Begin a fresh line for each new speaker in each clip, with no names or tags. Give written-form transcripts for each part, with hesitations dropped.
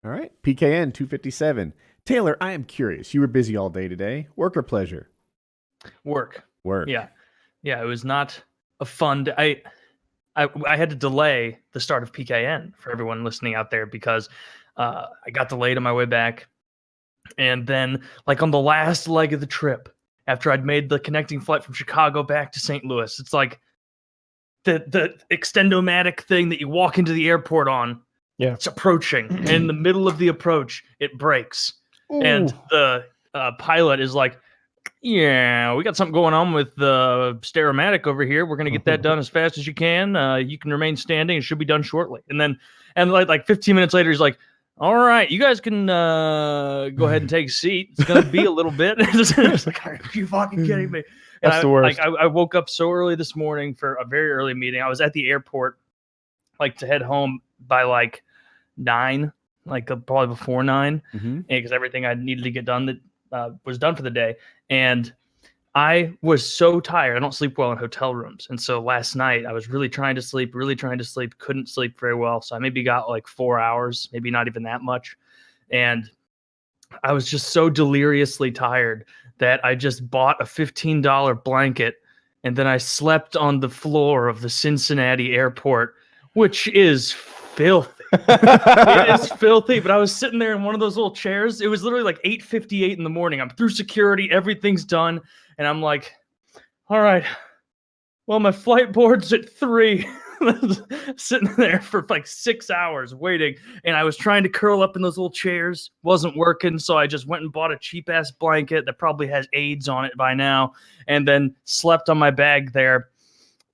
All right. PKN 257. Taylor, I am curious. You were busy all day today. Work or pleasure?
Work.
Work.
Yeah. It was not a fun day. I had to delay the start of PKN for everyone listening out there because I got delayed on my way back. And then, like, on the last leg of the trip, after I'd made the connecting flight from Chicago back to St. Louis, it's like the extendomatic thing that you walk into the airport on.
Yeah.
It's approaching. And in the middle of the approach, it breaks.
Ooh.
And the pilot is like, yeah, we got something going on with the Stereomatic over here. We're going to get that done as fast as you can. You can remain standing. It should be done shortly. And like 15 minutes later, he's like, all right, you guys can go ahead and take a seat. It's going to be a little bit. It's like, are you fucking kidding me? And
That's the worst.
I woke up so early this morning for a very early meeting. I was at the airport, like, to head home by like 9, like probably before 9, because everything I needed to get done that was done for the day. And I was so tired. I don't sleep well in hotel rooms. And so last night I was really trying to sleep, couldn't sleep very well. So I maybe got like 4 hours, maybe not even that much. And I was just so deliriously tired that I just bought a $15 blanket and then I slept on the floor of the Cincinnati airport, which is filthy. It is filthy, but I was sitting there in one of those little chairs. It was literally like 8:58 in the morning. I'm through security, everything's done, and I'm like, all right, well, my flight board's at 3. Sitting there for like 6 hours waiting, and I was trying to curl up in those little chairs. Wasn't working, so I just went and bought a cheap-ass blanket that probably has AIDS on it by now, and then slept on my bag there,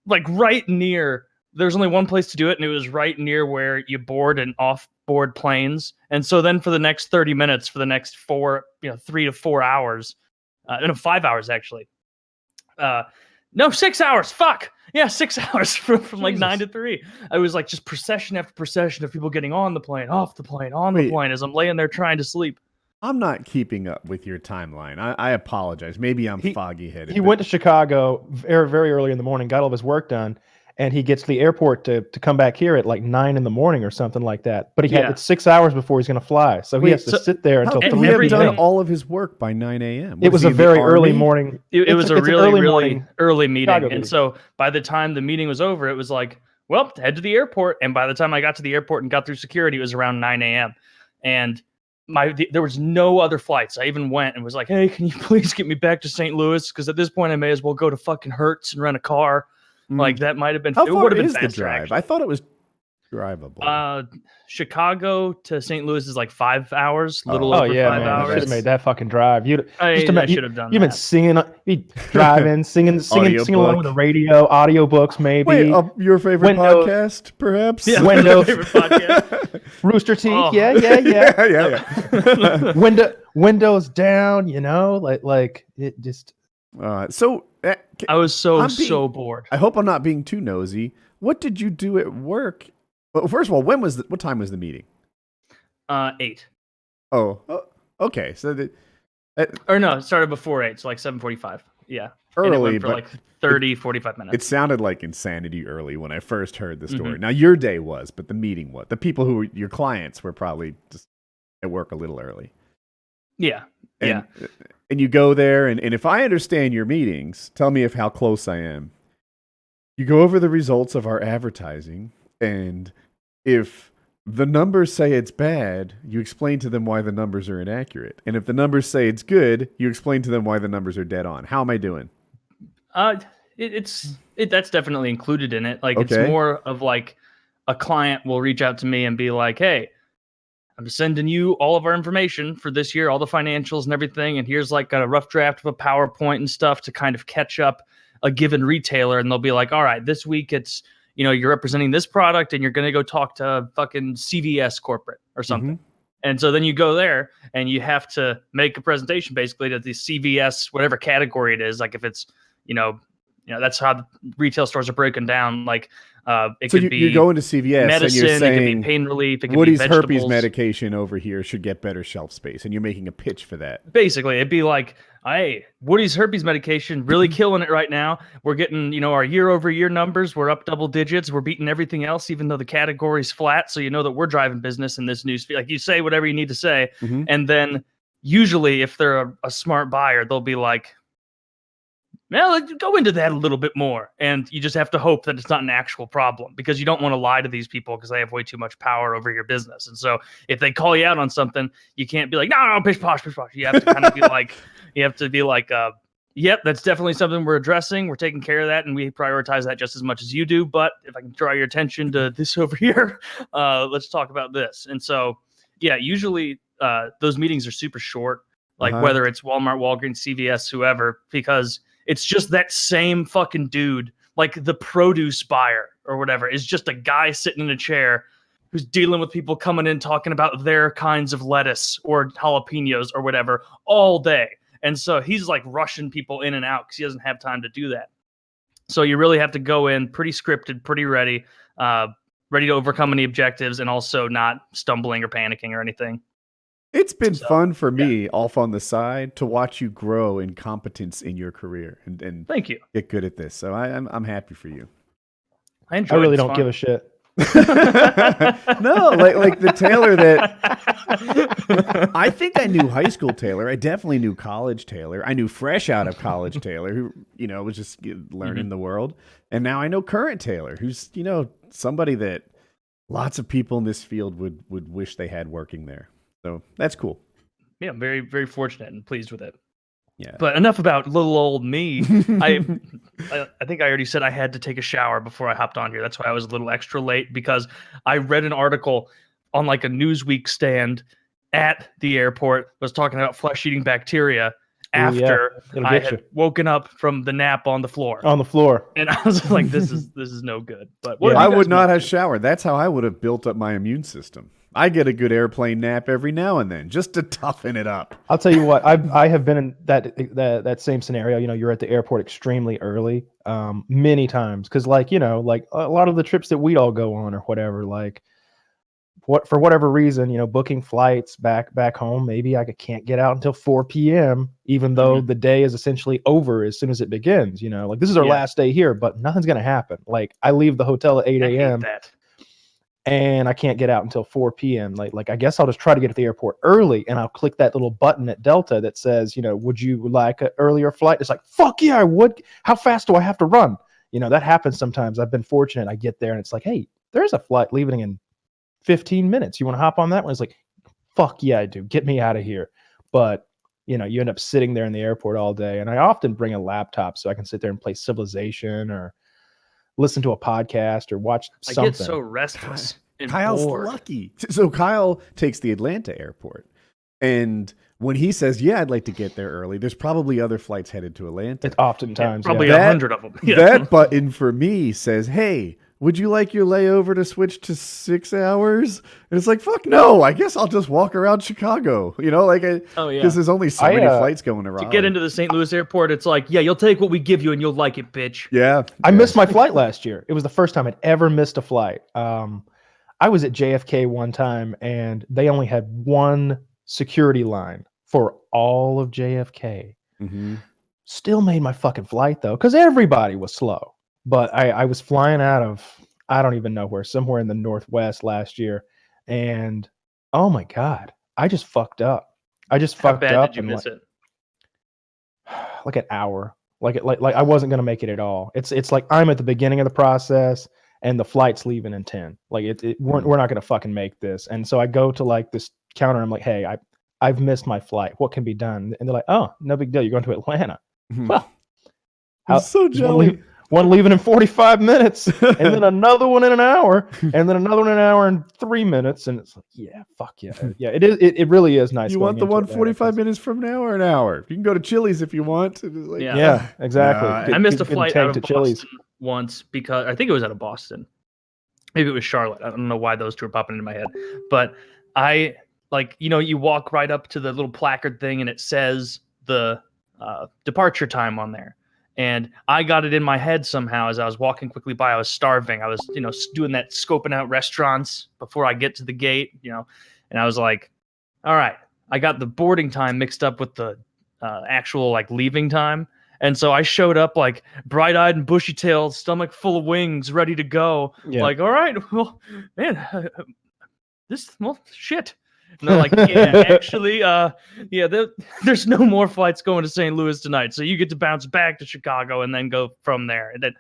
like right near... There's only one place to do it, and it was right near where you board and off-board planes. And so then for the next 30 minutes, for the next 3 to 4 hours, 5 hours actually. No, 6 hours. Fuck. Yeah, 6 hours from like 9 to 3. I was like just procession after procession of people getting on the plane, off the plane, on the plane as I'm laying there trying to sleep.
I'm not keeping up with your timeline. I apologize. Maybe I'm foggy-headed.
He went to Chicago very, very early in the morning, got all of his work done. And he gets to the airport to come back here at like 9 in the morning or something like that. But it's 6 hours before he's going to fly. So he has to sit there until 3
p.m. He had done all of his work by 9 a.m.
It was a very early morning.
It was a really early meeting. And so by the time the meeting was over, it was like, well, head to the airport. And by the time I got to the airport and got through security, it was around 9 a.m. And there was no other flights. I even went and was like, hey, can you please get me back to St. Louis? Because at this point, I may as well go to fucking Hertz and rent a car. Like that might have been.
How far
is
the drive?
Actually.
I thought it was drivable.
Chicago to St. Louis is like 5 hours. Little over 5 hours.
Should have made that fucking drive.
I should have done.
You've been singing, driving, singing along with the radio, audiobooks, maybe.
Wait, your favorite podcast, perhaps?
Yeah,
Windows.
favorite podcast.
Rooster Teeth.
Oh.
Yeah. Windows down. Like it just.
I was so bored.
I hope I'm not being too nosy. What did you do at work? Well, first of all, what time was the meeting?
8.
Oh, okay. So
or no, it started before 8, so like 7:45. Yeah.
Early,
and it went for
but
like 45 minutes.
It sounded like insanity early when I first heard the story. Now your day was, but the meeting was. The people who were your clients were probably just at work a little early.
Yeah.
And you go there, and if I understand your meetings, tell me how close I am. You go over the results of our advertising, and if the numbers say it's bad, you explain to them why the numbers are inaccurate. And if the numbers say it's good, you explain to them why the numbers are dead on. How am I doing?
That's definitely included in it. Like, okay. It's more of like a client will reach out to me and be like, hey, I'm sending you all of our information for this year, all the financials and everything. And here's like a rough draft of a PowerPoint and stuff to kind of catch up a given retailer. And they'll be like, all right, this week it's, you're representing this product and you're going to go talk to fucking CVS corporate or something. And so then you go there and you have to make a presentation basically to the CVS, whatever category it is. Like if it's, that's how the retail stores are broken down. Like it
so
could be
you're going to CVS
medicine,
and you're saying
it could be pain relief, it could
Woody's
be
herpes
vegetables.
medication over here should get better shelf space, and you're making a pitch for that.
Basically, it'd be like, hey, Woody's herpes medication really killing it right now. We're getting, our year-over-year numbers. We're up double digits. We're beating everything else, even though the category's flat. So you know that we're driving business in this news. Like you say whatever you need to say, and then usually, if they're a smart buyer, they'll be like, well, let's go into that a little bit more. And you just have to hope that it's not an actual problem, because you don't want to lie to these people because they have way too much power over your business. And so if they call you out on something, you can't be like, no, pish posh, pish posh. You have to kind of be like, yep, that's definitely something we're addressing. We're taking care of that, and we prioritize that just as much as you do. But if I can draw your attention to this over here, let's talk about this. And so, yeah, usually those meetings are super short, like whether it's Walmart, Walgreens, CVS, whoever, because it's just that same fucking dude, like the produce buyer or whatever, is just a guy sitting in a chair who's dealing with people coming in talking about their kinds of lettuce or jalapenos or whatever all day. And so he's like rushing people in and out because he doesn't have time to do that. So you really have to go in pretty scripted, pretty ready, ready to overcome any objectives, and also not stumbling or panicking or anything.
It's been fun for me, off on the side, to watch you grow in competence in your career and
thank you.
Get good at this. So I'm happy for you.
I really don't give a shit.
No, like the Taylor that I think I knew high school Taylor. I definitely knew college Taylor. I knew fresh out of college Taylor, who was just learning the world. And now I know current Taylor, who's somebody that lots of people in this field would wish they had working there. So that's cool.
Yeah, I'm very, very fortunate and pleased with it.
Yeah.
But enough about little old me. I think I already said I had to take a shower before I hopped on here. That's why I was a little extra late, because I read an article on like a Newsweek stand at the airport, was talking about flesh-eating bacteria after I had woken up from the nap on the floor. And I was like, this is no good. But
I would not have showered. That's how I would have built up my immune system. I get a good airplane nap every now and then just to toughen it up.
I'll tell you what, I have been in that same scenario. You're at the airport extremely early, many times, because like a lot of the trips that we all go on or whatever, like for whatever reason, booking flights back home, maybe I can't get out until 4 p.m. even though the day is essentially over as soon as it begins. Like this is our last day here, but nothing's gonna happen. Like I leave the hotel at 8 a.m. and I can't get out until 4 p.m. Like I guess I'll just try to get to the airport early, and I'll click that little button at Delta that says, would you like an earlier flight? It's like, fuck yeah, I would. How fast do I have to run? That happens sometimes. I've been fortunate. I get there and it's like, hey, there's a flight leaving in 15 minutes. You want to hop on that one? It's like, fuck yeah, I do. Get me out of here. But you end up sitting there in the airport all day. And I often bring a laptop so I can sit there and play Civilization or listen to a podcast or watch something.
I get so restless.
Kyle's lucky. So Kyle takes the Atlanta airport, and when he says, "Yeah, I'd like to get there early," there's probably other flights headed to Atlanta.
It's oftentimes
probably 100 of them. Yeah.
That button for me says, "Hey, would you like your layover to switch to 6 hours?" And it's like, fuck no, I guess I'll just walk around Chicago, because there's only so many flights going around.
To get into the St. Louis airport, it's like, yeah, you'll take what we give you and you'll like it, bitch.
Yeah.
I missed my flight last year. It was the first time I'd ever missed a flight. I was at JFK one time, and they only had one security line for all of JFK.
Mm-hmm.
Still made my fucking flight, though, because everybody was slow. But I was flying out of, I don't even know where, somewhere in the Northwest last year. And oh my God, I just fucked up.
How bad did you miss it?
Like an hour. Like I wasn't going to make it at all. It's like I'm at the beginning of the process and the flight's leaving in 10. Like we're not going to fucking make this. And so I go to like this counter. I'm like, hey, I've missed my flight. What can be done? And they're like, oh, no big deal. You're going to Atlanta.
Mm-hmm.
Well,
I'm so jelly.
One leaving in 45 minutes, and then another one in an hour, and then another one in an hour and 3 minutes. And it's like, yeah, fuck yeah. Yeah, it is. It really is nice.
You want the one 45 minutes from now or an hour? You can go to Chili's if you want.
Like, yeah, exactly.
I missed a flight out of Boston once because I think it was out of Boston. Maybe it was Charlotte. I don't know why those two are popping into my head. But I, you walk right up to the little placard thing, and it says the departure time on there. And I got it in my head somehow as I was walking quickly by. I was starving. I was, doing that scoping out restaurants before I get to the gate, and I was like, all right, I got the boarding time mixed up with the actual like leaving time. And so I showed up like bright-eyed and bushy-tailed, stomach full of wings, ready to go.
Yeah.
Like, all right, well, man, shit. And they're like, yeah, actually, there's no more flights going to St. Louis tonight, so you get to bounce back to Chicago and then go from there. And then,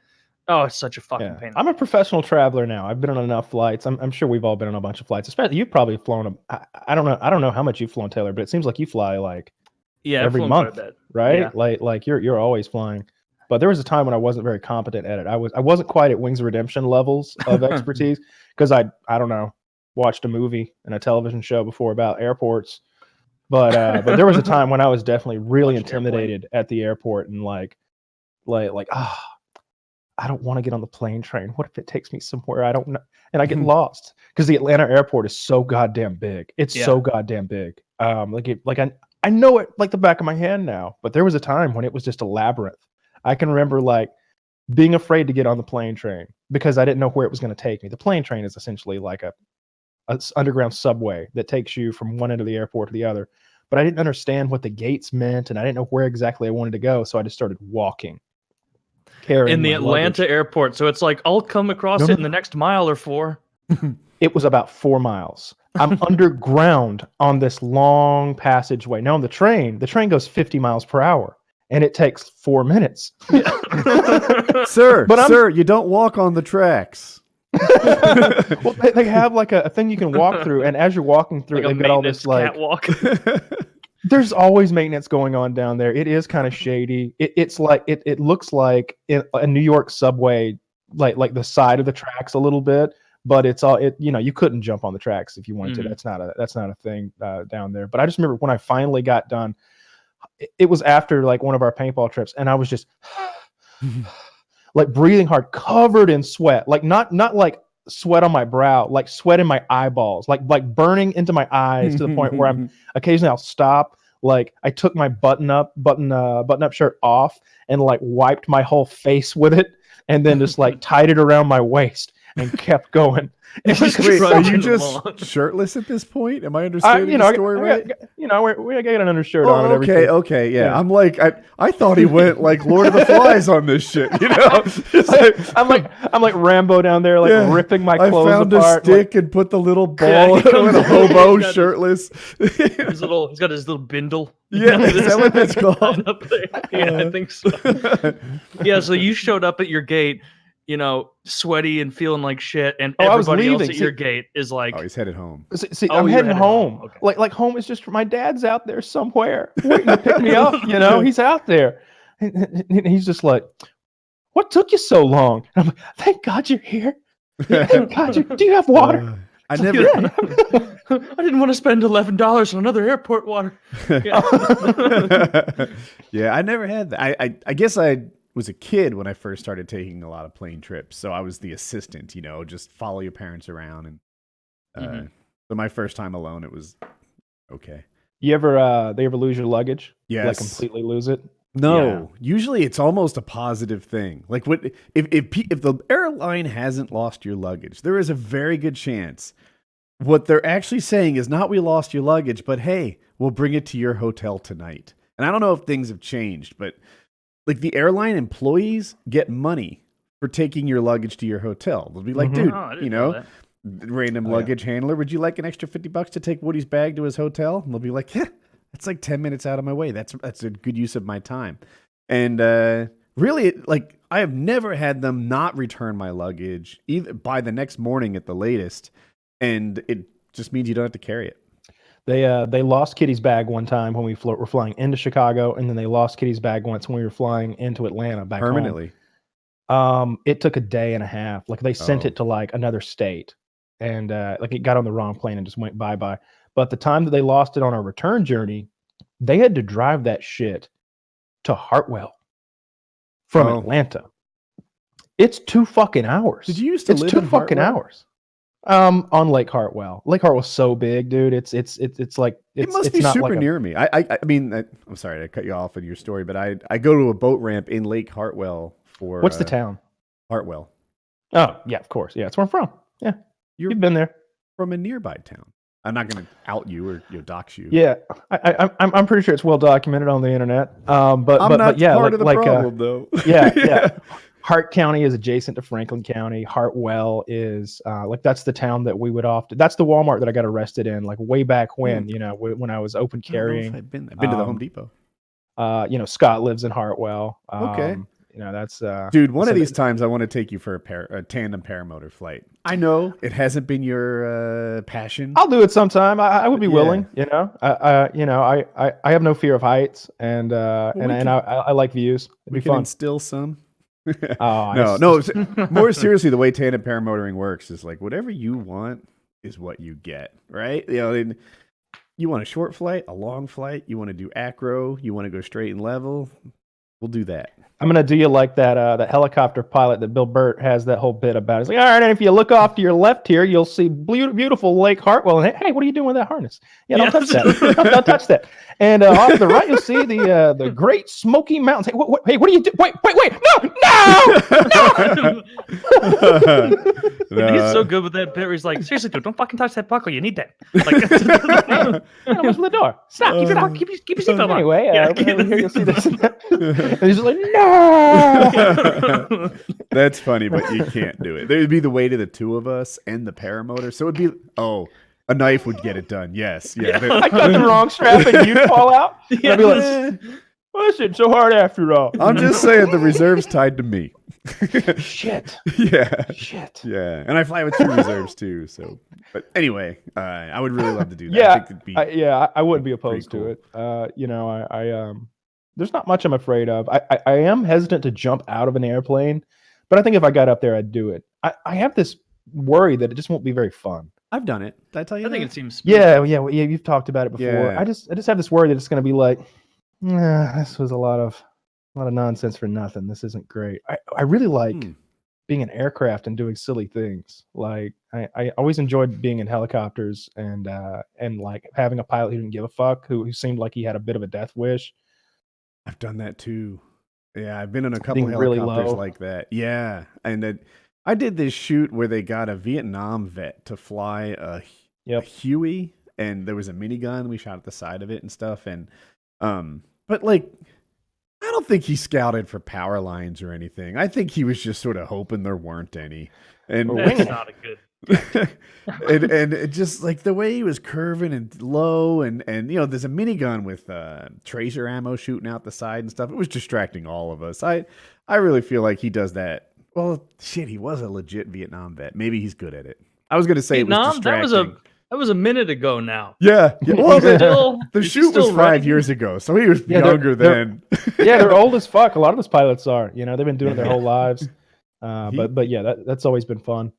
oh, it's such a fucking pain.
I'm a professional traveler now. I've been on enough flights. I'm sure we've all been on a bunch of flights. Especially you've probably flown. I don't know how much you've flown, Taylor, but it seems like you fly like every month, right?
Yeah.
Like you're always flying. But there was a time when I wasn't very competent at it. I wasn't quite at Wings of Redemption levels of expertise because I don't know, watched a movie and a television show before about airports. But there was a time when I was definitely really intimidated at the airport and like I don't want to get on the plane train. What if it takes me somewhere I don't know and I get lost? Because the Atlanta airport is so goddamn big. It's so goddamn big. I know it like the back of my hand now. But there was a time when it was just a labyrinth. I can remember like being afraid to get on the plane train because I didn't know where it was going to take me. The plane train is essentially like a underground subway that takes you from one end of the airport to the other. But I didn't understand what the gates meant, and I didn't know where exactly I wanted to go, so I just started walking.
In the Atlanta airport, so it's like I'll come across it in the next mile or 4.
It was about 4 miles. I'm underground on this long passageway. Now on the train goes 50 miles per hour, and it takes 4 minutes.
Sir, you don't walk on the tracks.
Well, they have like a thing you can walk through, and as you're walking through, they've got all this like
catwalk.
There's always maintenance going on down there. It is kind of shady. It's like it looks like a New York subway, like the side of the tracks a little bit, but it's all you couldn't jump on the tracks if you wanted to. That's not a thing down there. But I just remember when I finally got done, it was after like one of our paintball trips, and I was just like breathing hard, covered in sweat, like not like sweat on my brow, like sweat in my eyeballs, like burning into my eyes to the point where I'm occasionally I'll stop. Like I took my button up shirt off and like wiped my whole face with it, and then just like tied it around my waist and kept going.
Wait, are you just shirtless at this point? Am I understanding the story right?
We got an undershirt on and everything.
Okay, yeah. I'm like, I thought he went like Lord of the Flies on this shit,
I'm like Rambo down there, like ripping my clothes apart.
I found a stick and put the little ball in a hobo shirtless.
He's got his little bindle.
Yeah, is that what that's called?
Up there. Yeah, I think so. Yeah, so you showed up at your gate, sweaty and feeling like shit, and everybody else at your gate is like,
oh, he's headed home.
See, I'm heading home. Okay. Like home is just my dad's out there somewhere waiting to pick me up. He's out there, and he's just like, "What took you so long?" And I'm like, "Thank God you're here. Thank God do you have water?"
I never.
I didn't want to spend $11 on another airport water.
Yeah, I never had that. I guess I was a kid when I first started taking a lot of plane trips, so I was the assistant. Just follow your parents around, and so my first time alone, it was okay.
You ever they ever lose your luggage?
Yes.
Like completely lose it?
No, usually it's almost a positive thing. Like if the airline hasn't lost your luggage, there is a very good chance what they're actually saying is not we lost your luggage, but hey, we'll bring it to your hotel tonight. And I don't know if things have changed, but like the airline employees get money for taking your luggage to your hotel. They'll be like, dude, random luggage handler, would you like an extra $50 to take Woody's bag to his hotel? And they'll be like, yeah. That's like 10 minutes out of my way. That's a good use of my time. And really, like, I have never had them not return my luggage either by the next morning at the latest. And it just means you don't have to carry it.
They lost Kitty's bag one time when we were flying into Chicago, and then they lost Kitty's bag once when we were flying into Atlanta back
permanently.
Home. It took a day and a half. Like they sent it to like another state, and like it got on the wrong plane and just went bye-bye. But the time that they lost it on our return journey, they had to drive that shit to Hartwell from Atlanta. It's 2 fucking hours.
Did you used to live in Hartwell?
2 fucking hours. On Lake Hartwell. Lake Hartwell's so big, dude. It's like
It must
it's
be
not
super
like
near me. I mean, I'm sorry to cut you off in your story, but I go to a boat ramp in Lake Hartwell for
What's the town?
Hartwell.
Oh yeah, of course. Yeah, it's where I'm from. Yeah,
You're
you've been there.
from a nearby town. I'm not going to out you or dox you.
Yeah, I'm pretty sure it's well documented on the internet. But
I'm not
yeah,
part of the problem though.
yeah. Hart County is adjacent to Franklin County. Hartwell is like that's the town that we would often. That's the Walmart that I got arrested in, like way back when. You know, when I was open carrying.
I've been to the Home Depot.
You know, Scott lives in Hartwell.
Okay.
You know, that's
dude. One of these times, I want to take you for a tandem paramotor flight. I know it hasn't been your passion.
I'll do it sometime. I would be willing. You know, I have no fear of heights, and I like views. It'd
we
be
can
fun.
instill some.
Oh,
no. More seriously, the way tandem paramotoring works is like whatever you want is what you get, right? You know, you want a short flight, a long flight. You want to do acro. You want to go straight and level. We'll do that.
I'm gonna do you like that helicopter pilot that Bill Burt has that whole bit about. It's like, all right, and if you look off to your left here, you'll see beautiful Lake Hartwell. And hey, what are you doing with that harness? Yeah, don't touch that. Don't touch that. And off to the right, you'll see the Great Smoky Mountains. Hey, what are you doing? Wait! No!
He's so good with that bit where he's like, seriously, dude, don't fucking touch that buckle. You need that. Like,
What's with the door? Stop! Keep your seatbelt on. Anyway, here you'll see this. And he's just like, no.
That's funny, but you can't do it. There would be the weight of the two of us and the paramotor, so it'd be a knife would get it done. Yes, yeah.
I cut the wrong strap and you'd fall out. Yeah. I'd be like, well, this isn't so hard after all.
I'm just saying the reserve's tied to me.
Shit.
Yeah.
Shit.
Yeah, and I fly with 2 reserves too. So, but anyway, I would really love to do that.
Yeah, I wouldn't be opposed to it. You know, I there's not much I'm afraid of. I am hesitant to jump out of an airplane, but I think if I got up there, I'd do it. I have this worry that it just won't be very fun.
I've done it. Did I tell you?
I
that?
think it seems.
Yeah. You've talked about it before.
Yeah.
I just have this worry that it's going to be like, this was a lot of nonsense for nothing. This isn't great. I really like being in aircraft and doing silly things. Like I always enjoyed being in helicopters and like having a pilot who didn't give a fuck, who seemed like he had a bit of a death wish.
I've done that too. Yeah, I've been in a couple
Being really
helicopters
low.
like that. Yeah, and I did this shoot where they got a Vietnam vet to fly a Huey, and there was a minigun. We shot at the side of it and stuff. And but like, I don't think he scouted for power lines or anything. I think he was just sort of hoping there weren't any. And
That's not a good.
and it just like the way he was curving and low and you know there's a minigun with tracer ammo shooting out the side and stuff. It was distracting all of us. I really feel like he does that. Well, shit, he was a legit Vietnam vet. Maybe he's good at it. I was going to say it was distracting.
That was a minute ago now.
Yeah. Well, the shoot was
still
5 years ago, so he was younger then.
Yeah, they're old as fuck. A lot of those pilots are. You know, they've been doing it their whole lives. But yeah, that's always been fun.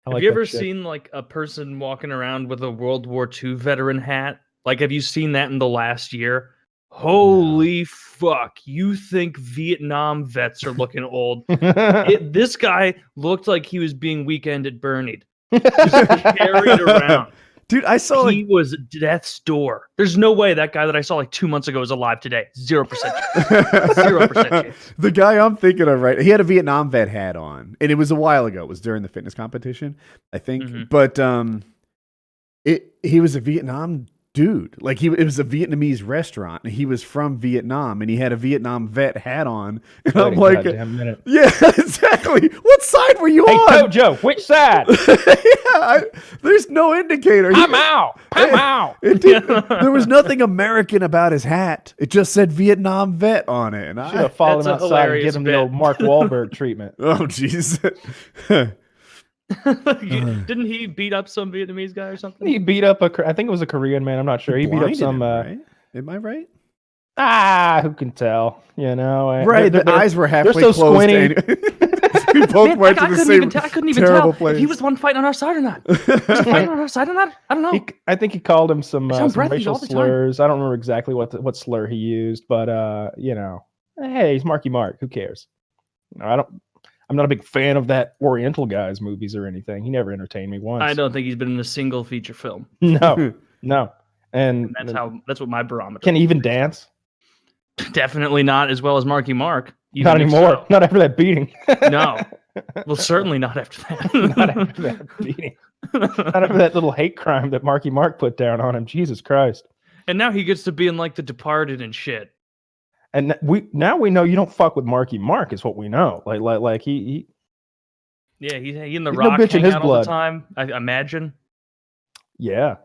Have you ever seen like a person walking around with a World War II veteran hat? Like, have you seen that in the last year? Holy fuck. You think Vietnam vets are looking old. This guy looked like he was being weekend at Bernie'd. Just carried around.
Dude, I saw
he was death's door. There's no way that guy that I saw like 2 months ago is alive today. 0%. 0% chance.
The guy I'm thinking of, right? He had a Vietnam vet hat on, and it was a while ago. It was during the fitness competition, I think. Mm-hmm. But he was a Vietnam dude. Like it was a Vietnamese restaurant, and he was from Vietnam, and he had a Vietnam vet hat on. And I'm like, yeah, exactly. What side were you on?
Hey, Jojo, which side?
There's no indicator.
I'm out.
There was nothing American about his hat. It just said Vietnam vet on it. And I
should have followed him outside and give him the old Mark Wahlberg treatment.
Oh, jeez.
Didn't he beat up some Vietnamese guy or something?
He beat up I think it was a Korean man. I'm not sure. He beat up some.
Right? Am I right?
Who can tell? You know,
right? The eyes were halfway
so closed.
Squinty. We both went to the same
I couldn't even tell
place.
if he was the one fighting on our side or not. Was he fighting on our side or not? I don't know.
I think he called him some racial slurs. I don't remember exactly what slur he used, but you know, hey, he's Marky Mark. Who cares? No, I'm not a big fan of that Oriental guy's movies or anything. He never entertained me once.
I don't think he's been in a single feature film.
No, no. And
That's what my barometer.
can he even dance?
Definitely not as well as Marky Mark.
Not anymore. Not after that beating.
No. Well, certainly not after that.
Not after that beating. Not after that little hate crime that Marky Mark put down on him. Jesus Christ.
And now he gets to be in like The Departed and shit.
And we know you don't fuck with Marky Mark is what we know. Like he
Yeah, he and The
He's no
Rock
bitch in
hang
his
out all
blood.
the time. I imagine.
Yeah.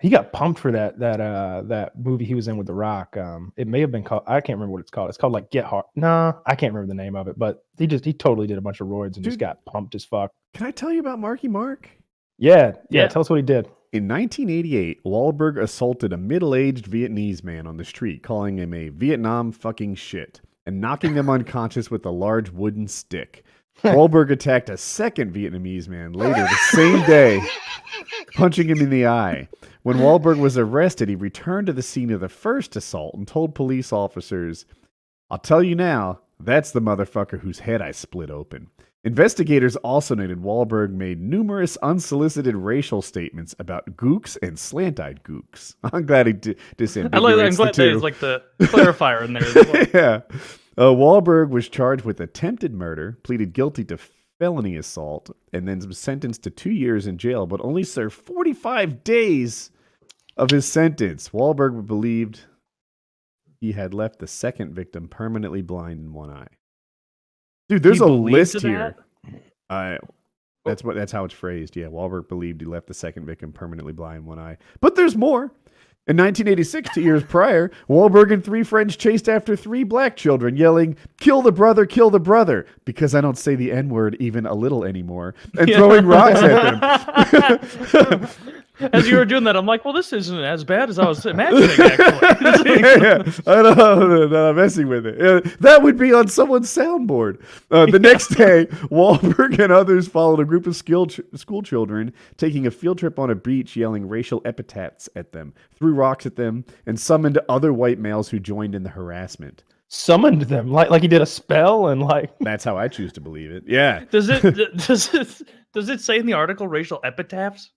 He got pumped for that movie he was in with The Rock. It may have been called, I can't remember what it's called. It's called like Get Hard. No, I can't remember the name of it, but he totally did a bunch of roids and just got pumped as fuck.
Can I tell you about Marky Mark?
Yeah. Tell us what he did.
In 1988, Wahlberg assaulted a middle-aged Vietnamese man on the street, calling him a Vietnam fucking shit, and knocking them unconscious with a large wooden stick. Wahlberg attacked a second Vietnamese man later the same day, punching him in the eye. When Wahlberg was arrested, he returned to the scene of the first assault and told police officers, "I'll tell you now, that's the motherfucker whose head I split open." Investigators also noted Wahlberg made numerous unsolicited racial statements about gooks and slant-eyed gooks. I'm glad he disambiguates
I'm glad
the two.
there's like the clarifier in there as well.
Yeah. Wahlberg was charged with attempted murder, pleaded guilty to felony assault, and then was sentenced to 2 years in jail, but only served 45 days of his sentence. Wahlberg believed he had left the second victim permanently blind in one eye. Dude, there's a list here. That's how it's phrased. Yeah, Wahlberg believed he left the second victim permanently blind in one eye. But there's more. In 1986, 2 years prior, Wahlberg and three friends chased after three black children, yelling, kill the brother, because I don't say the N-word even a little anymore, and throwing rocks at them.
As you were doing that, I'm like, well, this isn't as bad as I was imagining, actually.
Yeah. I know, no, I'm messing with it. That would be on someone's soundboard. The next day, Wahlberg and others followed a group of school children taking a field trip on a beach, yelling racial epithets at them, threw rocks at them, and summoned other white males who joined in the harassment.
Summoned them like he did a spell and like.
That's how I choose to believe it. Yeah.
Does it say in the article racial epitaphs?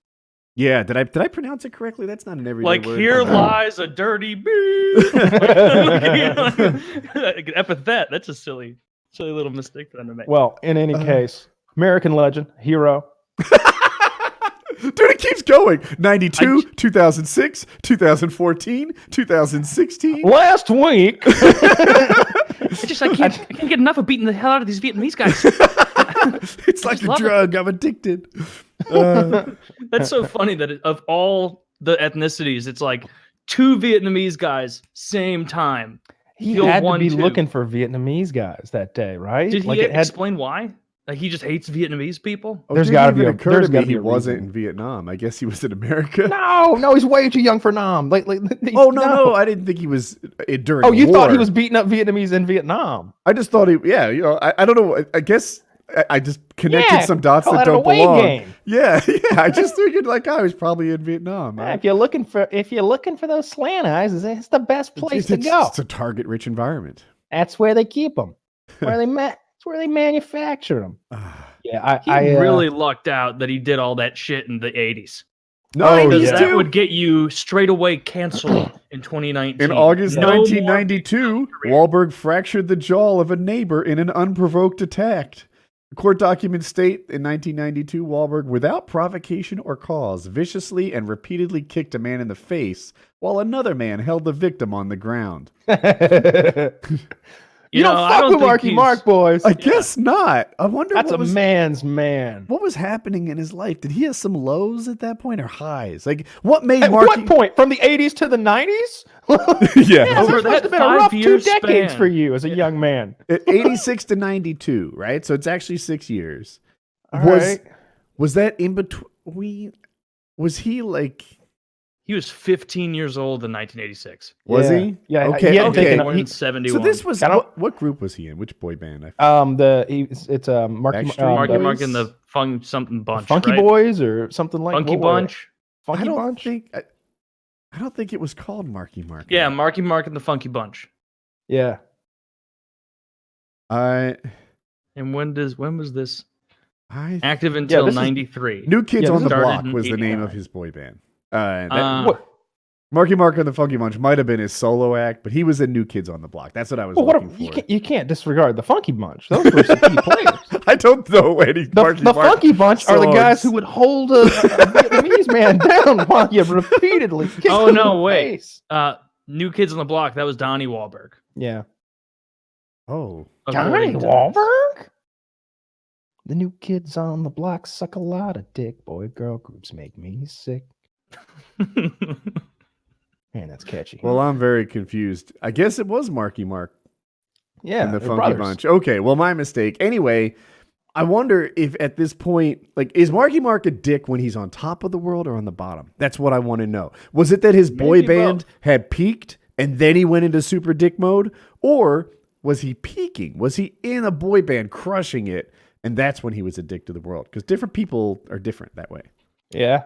Yeah, did I pronounce it correctly? That's not an everyday
like
word.
Here lies a dirty beast. Like an epithet. That's a silly little mistake for them to make.
Well, in any case, American legend, hero.
Dude, it keeps going. 92, 2006, 2014, 2016.
Last week.
I can't get enough of beating the hell out of these Vietnamese guys.
It's like a drug. I'm addicted.
That's so funny that of all the ethnicities, it's like two Vietnamese guys, same time.
He had to be looking for Vietnamese guys that day, right?
Did he explain why? Like he just hates Vietnamese people?
There's got to be
he wasn't in Vietnam. I guess he was in America.
No, he's way too young for Nam.
No, I didn't think he was during.
Oh, you
war.
thought he was beating up Vietnamese in Vietnam?
I just thought he. Yeah, I don't know. I guess I just connected some dots that don't belong.
Game.
Yeah. I just figured I was probably in Vietnam.
Yeah, if you're looking for those slant eyes, it's the best place to go.
It's a target-rich environment.
That's where they keep them. It's where they manufacture them. Yeah,
I really lucked out that he did all that shit in the 80s.
No,
that would get you straight away canceled in 2019.
In August 1992, Wahlberg fractured the jaw of a neighbor in an unprovoked attack. Court documents state in 1992, Wahlberg, without provocation or cause, viciously and repeatedly kicked a man in the face while another man held the victim on the ground.
You don't fuck with Marky Mark, boys.
I guess not. I wonder.
That's a man's man.
What was happening in his life? Did he have some lows at that point or highs? Like, what made
at
Marky...
what point? From the 80s to the 90s?
Yeah.
Over that's been a rough 2 decades for you as a young man.
86 to 92, right? So it's actually 6 years. Was that in between? Was he like...
He was 15 years old in 1986.
Was he?
Yeah.
Okay.
He had taken,
he, 71.
So this was what group was he in? Which boy band?
It's Marky
Mark and the something bunch.
Funky
right?
Boys or something like
Funky Bunch.
Funky Bunch.
I don't think it was called Marky Mark.
Yeah, Marky Mark and the Funky Bunch.
Yeah.
And And when was this
I
active until
this is-
93?
New Kids
Yeah,
on
this
the
is-
Block
Started in
was the name
89.
of his boy band.
What?
Marky Mark and the Funky Bunch might have been his solo act, but he was in New Kids on the Block. That's what I was
Well,
looking
you
for.
can't disregard the Funky Bunch. Those were some key players.
I don't know any Marky
The
Mark
Funky Bunch are the guys
songs.
who would hold a Vietnamese man down while you repeatedly kick
Oh
him
no,
in the
wait.
face.
New Kids on the Block. That was Donnie Wahlberg.
Yeah.
Oh,
Johnny
according to this.
Wahlberg? The new kids on the block suck a lot of dick. Boy, girl groups make me sick. Man, that's catchy.
well, I'm very confused. I guess it was Marky Mark
yeah,
and the
they're
Funky
brothers.
Bunch. Okay, well, my mistake. Anyway, I wonder if at this point, like, is Marky Mark a dick when he's on top of the world or on the bottom? That's what I want to know. Was it that his boy
Maybe
band
both.
had peaked and then he went into super dick mode? Or was he peaking? Was he in a boy band crushing it? And that's when he was a dick to the world? Because different people are different that way.
Yeah.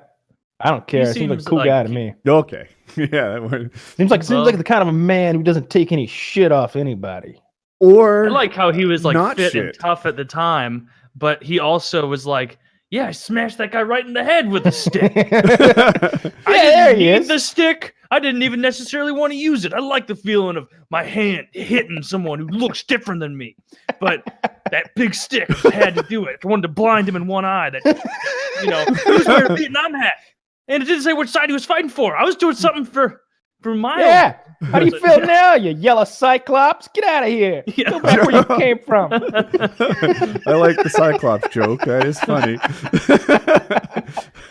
I don't care. Seems like a
seems
cool
like
guy to me.
Okay. Yeah. That one.
Seems like
Well-
the kind of a man who doesn't take any shit off anybody.
Or
I like how he was like
not
fit
shit.
and tough at the time, but he also was like, "Yeah, I smashed that guy right in the head with a stick. I
Yeah,
didn't
there he
need
is.
the stick. I didn't even necessarily want to use it. I like the feeling of my hand hitting someone who looks different than me. But that big stick had to do it. I wanted to blind him in one eye. That he was wearing a Vietnam hat, and it didn't say which side he was fighting for. I was doing something for my
Yeah. How do you
Was it-
feel now, you yellow cyclops? Get out of here.
Yeah.
Go back where you came from.
I like the Cyclops joke. That is funny.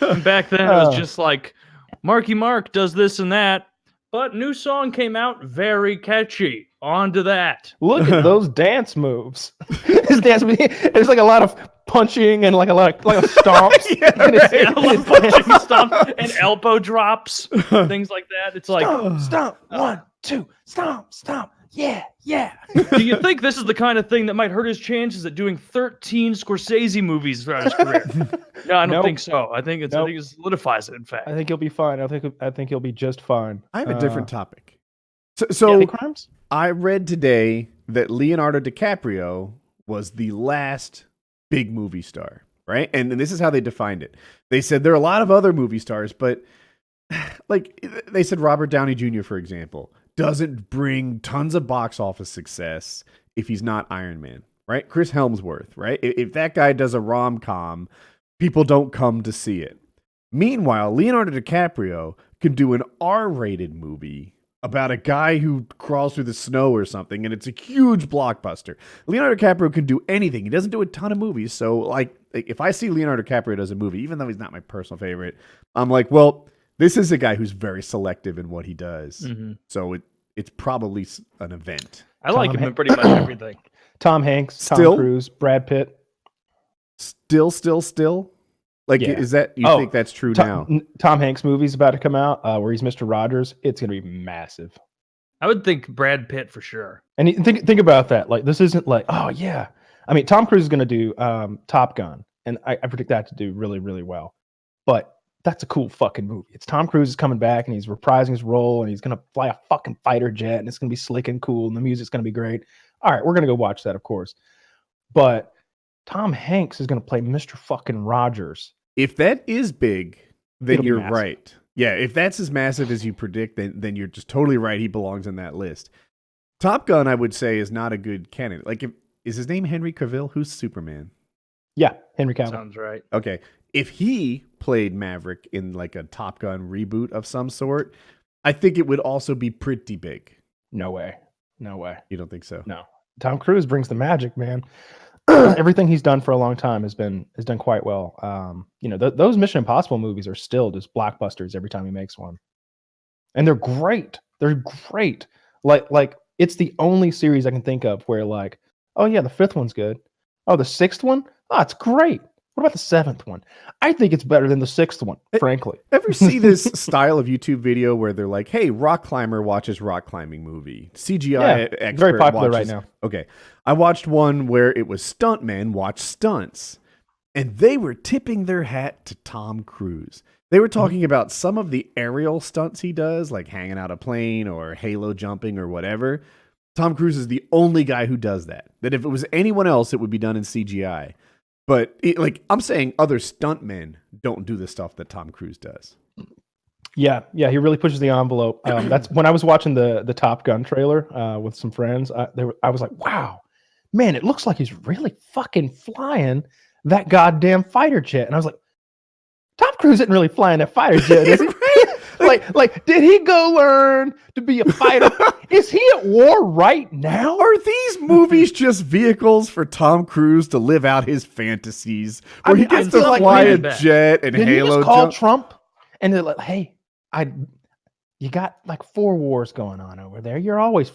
And back then, it was
Oh.
just like Marky Mark does this and that, but new song came out, very catchy. On to that.
Look at those dance moves. His dance moves. There's like a lot of punching and like a lot of stomps.
Yeah,
in his-
right.
Yeah,
in
a lot
his
of punching
dance.
and stuff and elbow drops, things like that. It's like,
Stomp, stomp. 1, 2, stomp, stomp. Yeah, yeah.
do you think this is the kind of thing that might hurt his chances at doing 13 Scorsese movies throughout his career? No, I don't
Nope.
think so. I think
Nope.
it solidifies it. In fact,
I think he'll be fine. I think he'll be just fine.
I have a different topic.
Yeah,
So
hate crimes?
I read today that Leonardo DiCaprio was the last big movie star, right? And this is how they defined it. They said there are a lot of other movie stars, but like they said Robert Downey Jr., for example, doesn't bring tons of box office success if he's not Iron Man, right? Chris Hemsworth, right? If that guy does a rom-com, people don't come to see it. Meanwhile, Leonardo DiCaprio can do an R-rated movie about a guy who crawls through the snow or something, and it's a huge blockbuster. Leonardo DiCaprio can do anything. He doesn't do a ton of movies, so like if I see Leonardo DiCaprio does a movie, even though he's not my personal favorite, I'm like, well, this is a guy who's very selective in what he does.
Mhm.
So it's probably an event.
I like
Tom
him in
Han-
pretty much everything.
Tom Hanks,
Still?
Tom Cruise, Brad Pitt.
Still? Like,
Yeah.
is that, you
Oh,
think that's true now?
Tom Hanks movie's about to come out where he's Mr. Rogers. It's gonna be massive.
I would think Brad Pitt for sure.
And think about that. Like, this isn't like, oh yeah. I mean, Tom Cruise is gonna do Top Gun, and I predict that to do really, really well. But that's a cool fucking movie. It's Tom Cruise is coming back and he's reprising his role and he's gonna fly a fucking fighter jet and it's gonna be slick and cool and the music's gonna be great. All right, we're gonna go watch that, of course. But Tom Hanks is gonna play Mr. fucking Rogers.
If that is big, then
It'll be
you're
massive.
right. Yeah, if that's as massive as you predict, then you're just totally right. He belongs in that list. Top Gun, I would say, is not a good candidate. Like, is his name Henry Cavill? Who's Superman?
Yeah, Henry Cavill.
Sounds right.
Okay, if he played Maverick in like a Top Gun reboot of some sort, I think it would also be pretty big.
No way. No way.
You don't think so?
No. Tom Cruise brings the magic, man. Everything he's done for a long time has done quite well. Those Mission Impossible movies are still just blockbusters every time he makes one, and they're great. They're great. Like it's the only series I can think of where like, oh yeah, the 5th one's good. Oh, the 6th one, oh, it's great. What about the 7th one? I think it's better than the 6th one, frankly.
Ever see this style of YouTube video where they're like, "Hey, rock climber watches rock climbing movie. CGI
Yeah,
expert
very popular right
watches-"
now.
Okay, I watched one where it was stuntmen watch stunts, and they were tipping their hat to Tom Cruise. They were talking about some of the aerial stunts he does, like hanging out a plane or halo jumping or whatever. Tom Cruise is the only guy who does that. That if it was anyone else, it would be done in CGI. But I'm saying other stuntmen don't do the stuff that Tom Cruise does.
Yeah, he really pushes the envelope. That's when I was watching the Top Gun trailer with some friends. I was like, wow, man, it looks like he's really fucking flying that goddamn fighter jet. And I was like, Tom Cruise isn't really flying that fighter jet, is he? like, did he go learn to be a fighter? Is he at war right now?
Are these movies just vehicles for Tom Cruise to live out his fantasies? Where he gets to fly a jet and
Did
Halo
he just call
jump?
Trump and they're like, hey, you got like 4 wars going on over there. You're always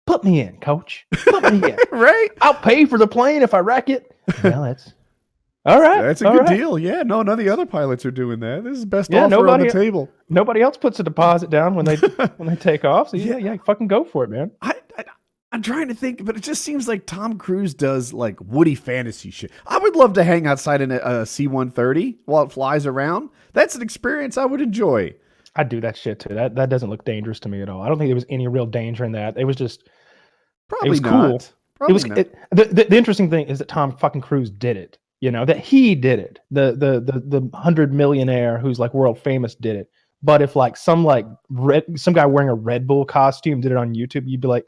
put me in, coach. Put me in.
Right?
I'll pay for the plane if I wreck it. Well, that's all right.
That's a good deal. Yeah, no, none of the other pilots are doing that. This is best offer on the table.
Nobody else puts a deposit down when they take off. So yeah, fucking go for it, man.
I'm trying to think, but it just seems like Tom Cruise does like Woody fantasy shit. I would love to hang outside in a C-130 while it flies around. That's an experience I would enjoy.
I'd do that shit too. That doesn't look dangerous to me at all. I don't think there was any real danger in that. It was just
probably
it was
not.
Cool.
Probably
it was
not.
The interesting thing is that Tom fucking Cruise did it. You know, that he did it. The 100 millionaire who's like world famous did it. But if like some guy wearing a Red Bull costume did it on YouTube, you'd be like,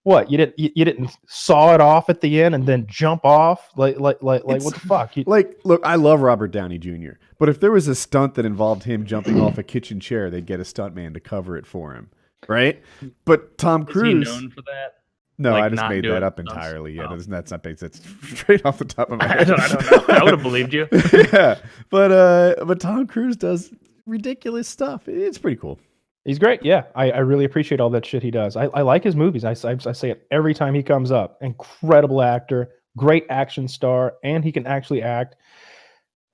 what? You didn't saw it off at the end and then jump off? Like what the fuck?
Look, I love Robert Downey Jr., but if there was a stunt that involved him jumping off a kitchen chair, they'd get a stuntman to cover it for him, right? But Tom Cruise,
is he known for that?
No,
like
I just made that up entirely. Yeah, that's not based. That's straight off the top of my head.
I don't know. I would have believed you.
Yeah, but Tom Cruise does ridiculous stuff. It's pretty cool.
He's great. Yeah, I really appreciate all that shit he does. I like his movies. I say it every time he comes up. Incredible actor, great action star, and he can actually act.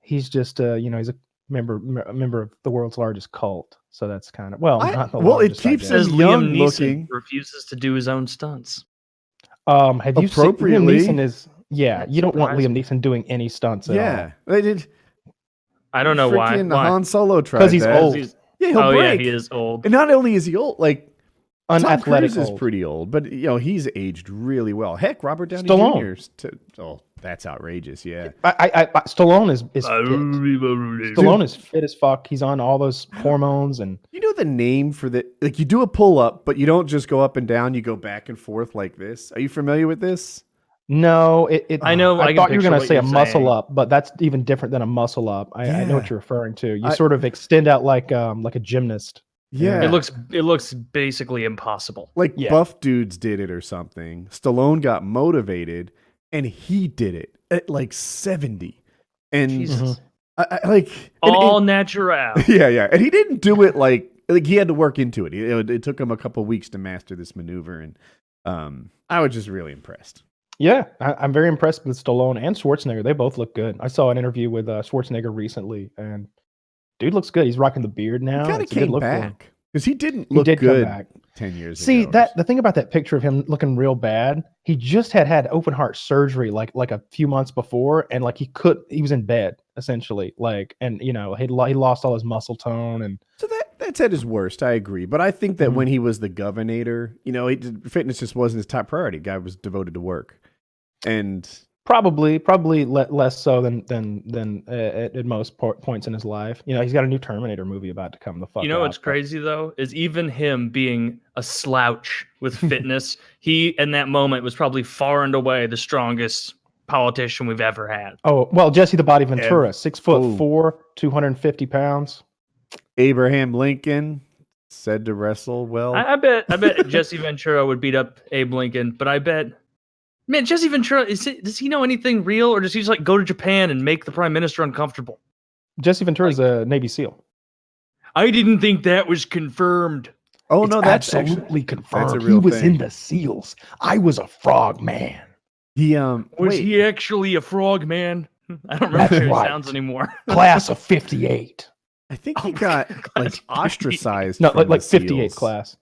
He's just he's a member of the world's largest cult. So that's kind of not the largest.
It keeps
him
young
Liam Neeson
looking.
Refuses to do his own stunts.
Have you seen Liam Neeson is
That's
you don't want
surprising.
Liam Neeson doing any stunts at all.
Yeah, they did.
I don't know why.
Han Solo tried
because he's
that.
old.
Yeah, he'll break.
Yeah, he is old.
And not only is he old, like Tom
Unathletic
Cruise is
old.
pretty old, but he's aged really well. Heck, Robert Downey
Stallone.
Jr. That's outrageous. Yeah,
Stallone is fit. Stallone is fit as fuck. He's on all those hormones and
you know the name for the you do a pull up, but you don't just go up and down. You go back and forth like this. Are you familiar with this?
no,
I know.
I thought you were
going
to say a muscle up, but that's even different than a muscle up. I know what you're referring to. You sort of extend out like a gymnast.
Yeah,
It looks basically impossible.
like buff dudes did it or something. Stallone got motivated and he did it at like 70. And
Jesus.
all
natural.
Yeah. And he didn't do it like he had to work into it. It took him a couple of weeks to master this maneuver. And I was just really impressed.
Yeah, I'm very impressed with Stallone and Schwarzenegger. They both look good. I saw an interview with Schwarzenegger recently, and dude looks good. He's rocking the beard now.
He kind of
It's a good
came
look for him.
back because he didn't look good 10 years ago.
See, the thing about that picture of him looking real bad, he just had open heart surgery like a few months before, and like he was in bed essentially, and he lost all his muscle tone, and
so that's at his worst. I agree, but I think that when he was the governor, fitness just wasn't his top priority. Guy was devoted to work, and
probably less so than at most points in his life. He's got a new Terminator movie about to come.
What's crazy though is even him being a slouch with fitness, he in that moment was probably far and away the strongest politician we've ever had.
Oh well, Jesse the Body Ventura, 6'4", 250 pounds.
Abraham Lincoln said to wrestle well.
I bet Jesse Ventura would beat up Abe Lincoln, but I bet. Man, Jesse Ventura, does he know anything real, or does he just go to Japan and make the prime minister uncomfortable?
Jesse Ventura is a Navy SEAL.
I didn't think that was confirmed.
Oh, no, that's absolutely confirmed.
That's a real
he was
thing.
in the SEALs. I was a frog man.
Was he actually a frog man? I don't remember his sounds anymore.
Class of 58.
I think he got ostracized.
No,
from
like
the
58
SEALs.
class.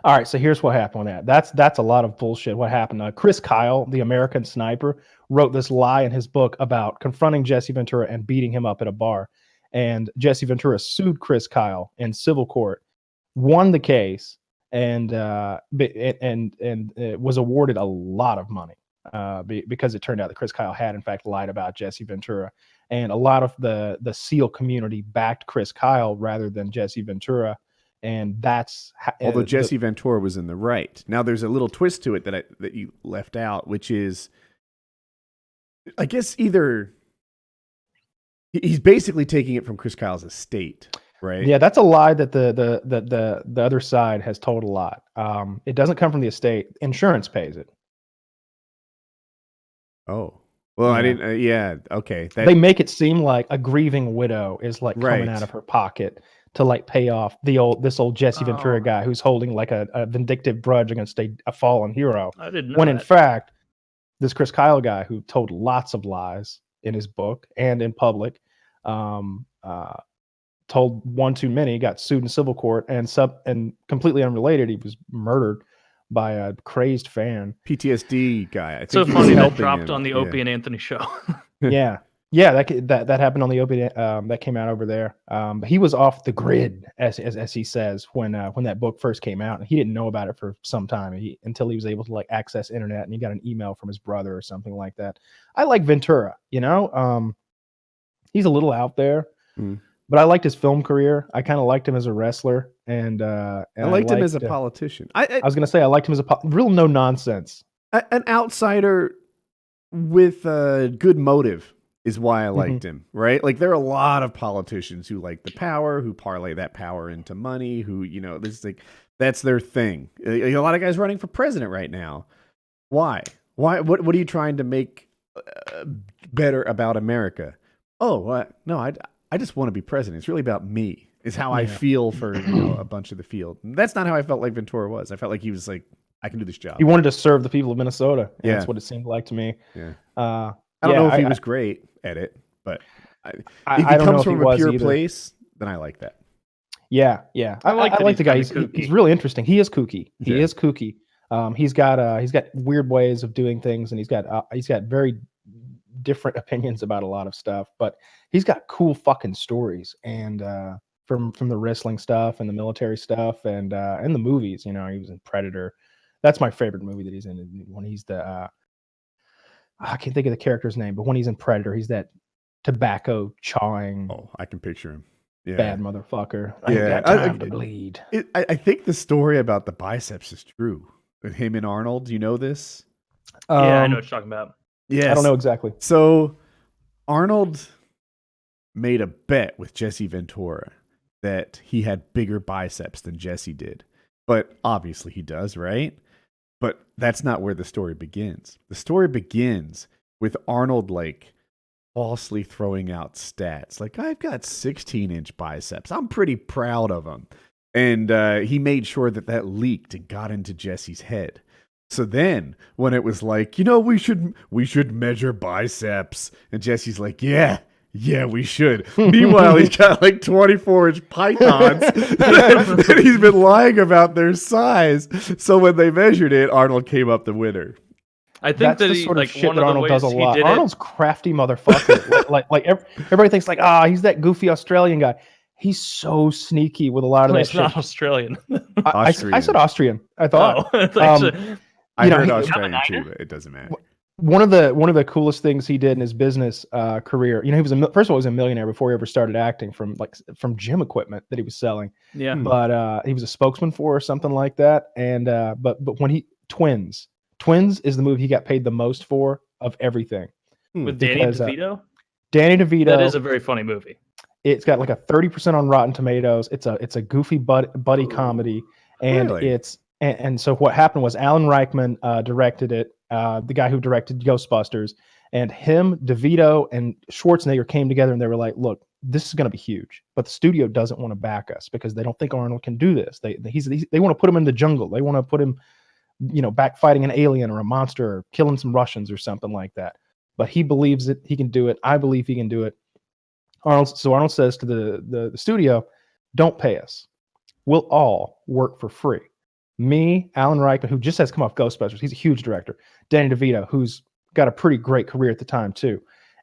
All right, so here's what happened with that. That's a lot of bullshit. What happened? Chris Kyle, the American sniper, wrote this lie in his book about confronting Jesse Ventura and beating him up at a bar. And Jesse Ventura sued Chris Kyle in civil court, won the case, and was awarded a lot of money because it turned out that Chris Kyle had in fact lied about Jesse Ventura, and a lot of the SEAL community backed Chris Kyle rather than Jesse Ventura, and that's
although Jesse Ventura was in the right. Now there's a little twist to it that you left out, which is, I guess either he's basically taking it from Chris Kyle's estate, right?
Yeah, that's a lie that the other side has told a lot. It doesn't come from the estate. Insurance pays it.
Oh, well,
Yeah.
I didn't. Yeah, okay.
They make it seem like a grieving widow is like coming
Right.
out of her pocket to like pay off this old Jesse Ventura
Oh.
guy who's holding like a vindictive grudge against a fallen hero.
I didn't know
When
that.
in fact, this Chris Kyle guy who told lots of lies in his book and in public, told one too many, got sued in civil court, and completely unrelated, he was murdered by a crazed fan.
PTSD guy. I think
so
he was
funny that
helping
dropped
him.
on the
Yeah.
Opie and Anthony show.
Yeah, that happened on the Opie. That came out over there. But he was off the grid, as he says, when that book first came out, and he didn't know about it for some time until he was able to like access internet, and he got an email from his brother or something like that. I like Ventura, you know. He's a little out there. But I liked his film career. I kind of liked him as a wrestler, and
I liked him as a politician.
I was going to say I liked him as a real no nonsense.
An outsider with a good motive is why I liked him, right? Like there are a lot of politicians who like the power, who parlay that power into money, who, you know, this is like, that's their thing. A lot of guys running for president right now. Why? What are you trying to make better about America? Oh, no, I just want to be president. It's really about me. Is how I feel for a bunch of the field. That's not how I felt like Ventura was. I felt like he was like, I can do this job.
He wanted to serve the people of Minnesota.
Yeah.
That's what it seemed like to me.
Yeah. I don't know if he was great at it, but if he
don't know
comes
if
from
he
a
was
pure
either.
place, then I like that.
Yeah.
I like that
like the guy.
he's kinda
He's
kooky.
really interesting. He is kooky. He
Yeah.
is kooky. He's got weird ways of doing things, and he's got very different opinions about a lot of stuff. But he's got cool fucking stories, and from the wrestling stuff and the military stuff and the movies. You know, he was in Predator. That's my favorite movie that he's in. When he's the I can't think of the character's name, but when he's in Predator, he's that tobacco chawing
Oh, I can picture him. Yeah.
bad motherfucker. I ain't
Yeah.
got time to bleed.
I think the story about the biceps is true. With him and Arnold, do you know this?
Yeah, I know what you're talking about.
Yes.
I don't know exactly.
So Arnold made a bet with Jesse Ventura that he had bigger biceps than Jesse did. But obviously he does, right? But that's not where the story begins. The story begins with Arnold like falsely throwing out stats. Like, I've got 16-inch biceps. I'm pretty proud of them. And he made sure that leaked and got into Jesse's head. So then when it was like, you know, we should measure biceps. And Jesse's like, yeah, we should. Meanwhile, he's got like 24-inch pythons and he's been lying about their size. So when they measured it, Arnold came up the winner.
I think
That's
that
the
he,
sort of
like
shit
one
that
of the
Arnold
ways
does a
he
lot.
did
Arnold's crafty motherfucker. Everybody thinks like, he's that goofy Australian guy. He's so sneaky with a lot of
it.
that
He's not
shit.
Australian.
I said Austrian. I thought.
Oh, it's actually,
I
You know,
heard
he-
Australian
Have a
too,
niner?
but it doesn't matter.
One of the coolest things he did in his business career, you know, he was first of all, he was a millionaire before he ever started acting from gym equipment that he was selling.
yeah.
But he was a spokesman for or something like that. And but when Twins is the movie he got paid the most for of everything.
With Danny
Because,
DeVito.
Danny DeVito.
That is a very funny movie.
It's got like a 30% on Rotten Tomatoes. It's a goofy buddy comedy, and
Really?
and so what happened was Alan Rickman directed it, the guy who directed Ghostbusters, and him, DeVito, and Schwarzenegger came together and they were like, "Look, this is going to be huge, but the studio doesn't want to back us because they don't think Arnold can do this. They want to put him in the jungle. They want to put him, you know, back fighting an alien or a monster or killing some Russians or something like that. But he believes that he can do it. I believe he can do it." Arnold says to the studio, "Don't pay us. We'll all work for free. Me, Alan Rickman, who just has come off Ghostbusters, he's a huge director. Danny DeVito, who's got a pretty great career at the time too,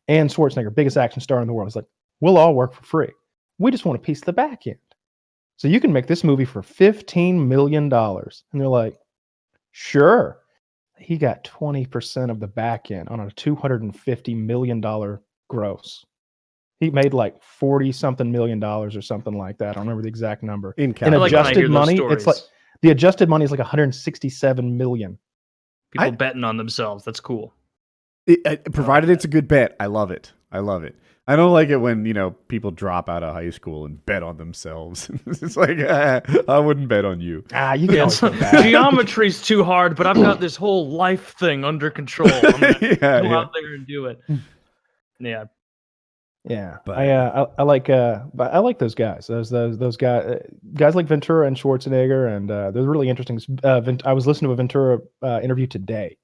and Schwarzenegger, biggest action star in the world, is like, we'll all work for free. We just want a piece of the back end." So you can make this movie for $15 million. And they're like, sure. He got 20% of the back end on a $250 million gross. He made like 40 something million dollars or something like that. I don't remember the exact number.
In
In
I like when I hear
adjusted
those
money, it's like
stories.
the adjusted money is like 167 million.
People betting on themselves. That's cool.
Provided it's a good bet, I love it. I love it. I don't like it when people drop out of high school and bet on themselves. It's like I wouldn't bet on you.
You can always go back.
Geometry's too hard, but I've got this whole life thing under control. I'm gonna go out there and do it. Yeah.
Yeah,
But-
I like those guys. Those guys like Ventura and Schwarzenegger, and they're really interesting. I was listening to a Ventura interview today,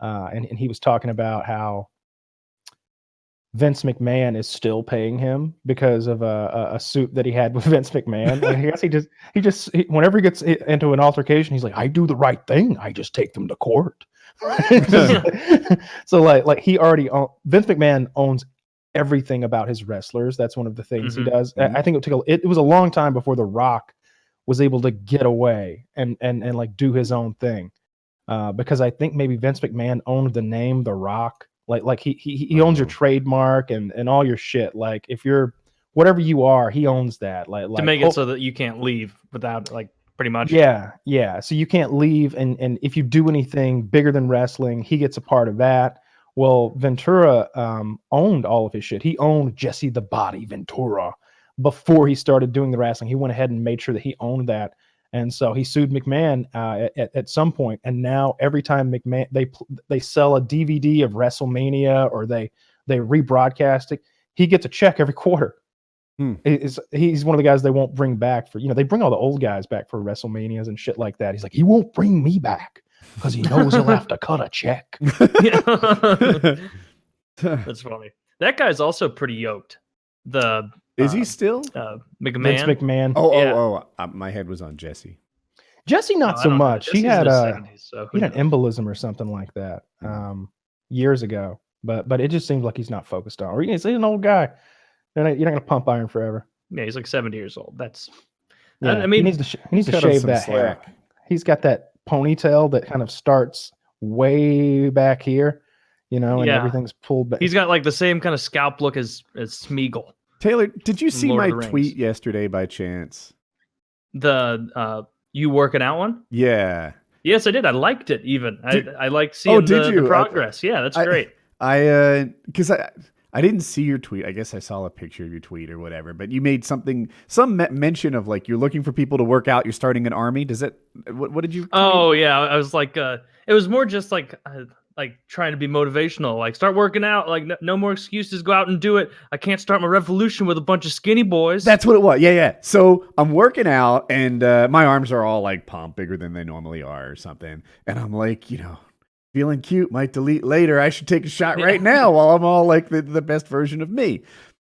and he was talking about how Vince McMahon is still paying him because of a suit that he had with Vince McMahon. Like, I guess whenever he gets into an altercation, he's like, I do the right thing. I just take them to court. So like he already Vince McMahon owns everything about his wrestlers. That's one of the things he does. I think it was a long time before The Rock was able to get away and like do his own thing. Because I think maybe Vince McMahon owned the name The Rock. Like he owns your trademark and all your shit. Like if you're whatever you are, he owns that. Like
to make it so that you can't leave without pretty much.
Yeah. So you can't leave, and if you do anything bigger than wrestling, he gets a part of that. Well, Ventura owned all of his shit. He owned Jesse the Body Ventura before he started doing the wrestling. He went ahead and made sure that he owned that. And so he sued McMahon at some point, and now every time McMahon they sell a DVD of WrestleMania or they rebroadcast it, he gets a check every quarter. He's one of the guys they won't bring back for they bring all the old guys back for WrestleManias and shit like that. He's like, he won't bring me back because he knows he'll have to cut a check.
That's funny. That guy's also pretty yoked.
Is he still
McMahon?
Vince McMahon.
My head was on Jesse.
Jesse, not so much. He had
an
embolism or something like that years ago, but it just seems like he's not focused on. Or he's an old guy. You're not gonna pump iron forever.
Yeah, he's like 70 years old. That's.
Yeah,
I mean,
he needs to shave that hair. He's got that ponytail that kind of starts way back here, and everything's pulled back.
He's got like the same kind of scalp look as Smeagol.
Taylor, did you see
Lord
my
of the
tweet
Rings.
yesterday by chance?
The you working out one?
Yeah.
Yes, I did. I liked it. Even I like seeing the progress. Yeah, that's great.
Because I didn't see your tweet. I guess I saw a picture of your tweet or whatever. But you made some mention of like you're looking for people to work out. You're starting an army. Does it? What did you? Tweet?
Oh yeah, I was like, it was more just like trying to be motivational. Like start working out. Like no more excuses. Go out and do it. I can't start my revolution with a bunch of skinny boys.
That's what it was. Yeah. So I'm working out and my arms are all like pumped, bigger than they normally are or something. And I'm like, feeling cute, might delete later. I should take a shot right now while I'm all like the best version of me.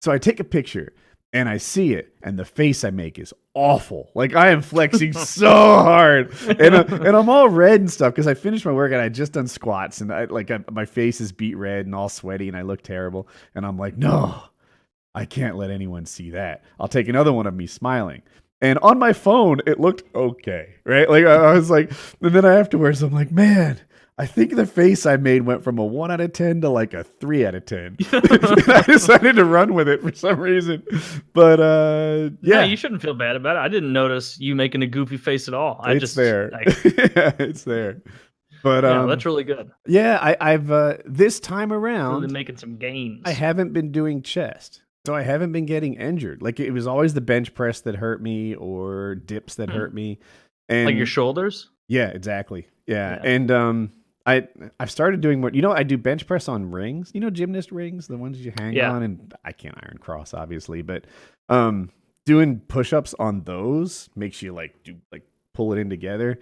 So I take a picture and I see it, and the face I make is awful. Like I am flexing so hard, and I'm all red and stuff because I finished my workout. I just done squats, and my face is beet red and all sweaty, and I look terrible. And I'm like, no, I can't let anyone see that. I'll take another one of me smiling. And on my phone, it looked okay, right? Like I was like, and then afterwards, I'm like, man, I think the face I made went from a 1 out of 10 to like a 3 out of 10. I decided to run with it for some reason. But yeah,
you shouldn't feel bad about it. I didn't notice you making a goofy face at all.
It's there. It's there. But
that's really good.
Yeah, I've this time around
really making some gains.
I haven't been doing chest. So I haven't been getting injured. Like it was always the bench press that hurt me or dips that hurt me. And
like your shoulders?
Yeah, exactly. Yeah. And I've started doing more. I do bench press on rings. Gymnast rings, the ones you hang on, and I can't iron cross, obviously, but doing push-ups on those makes you pull it in together.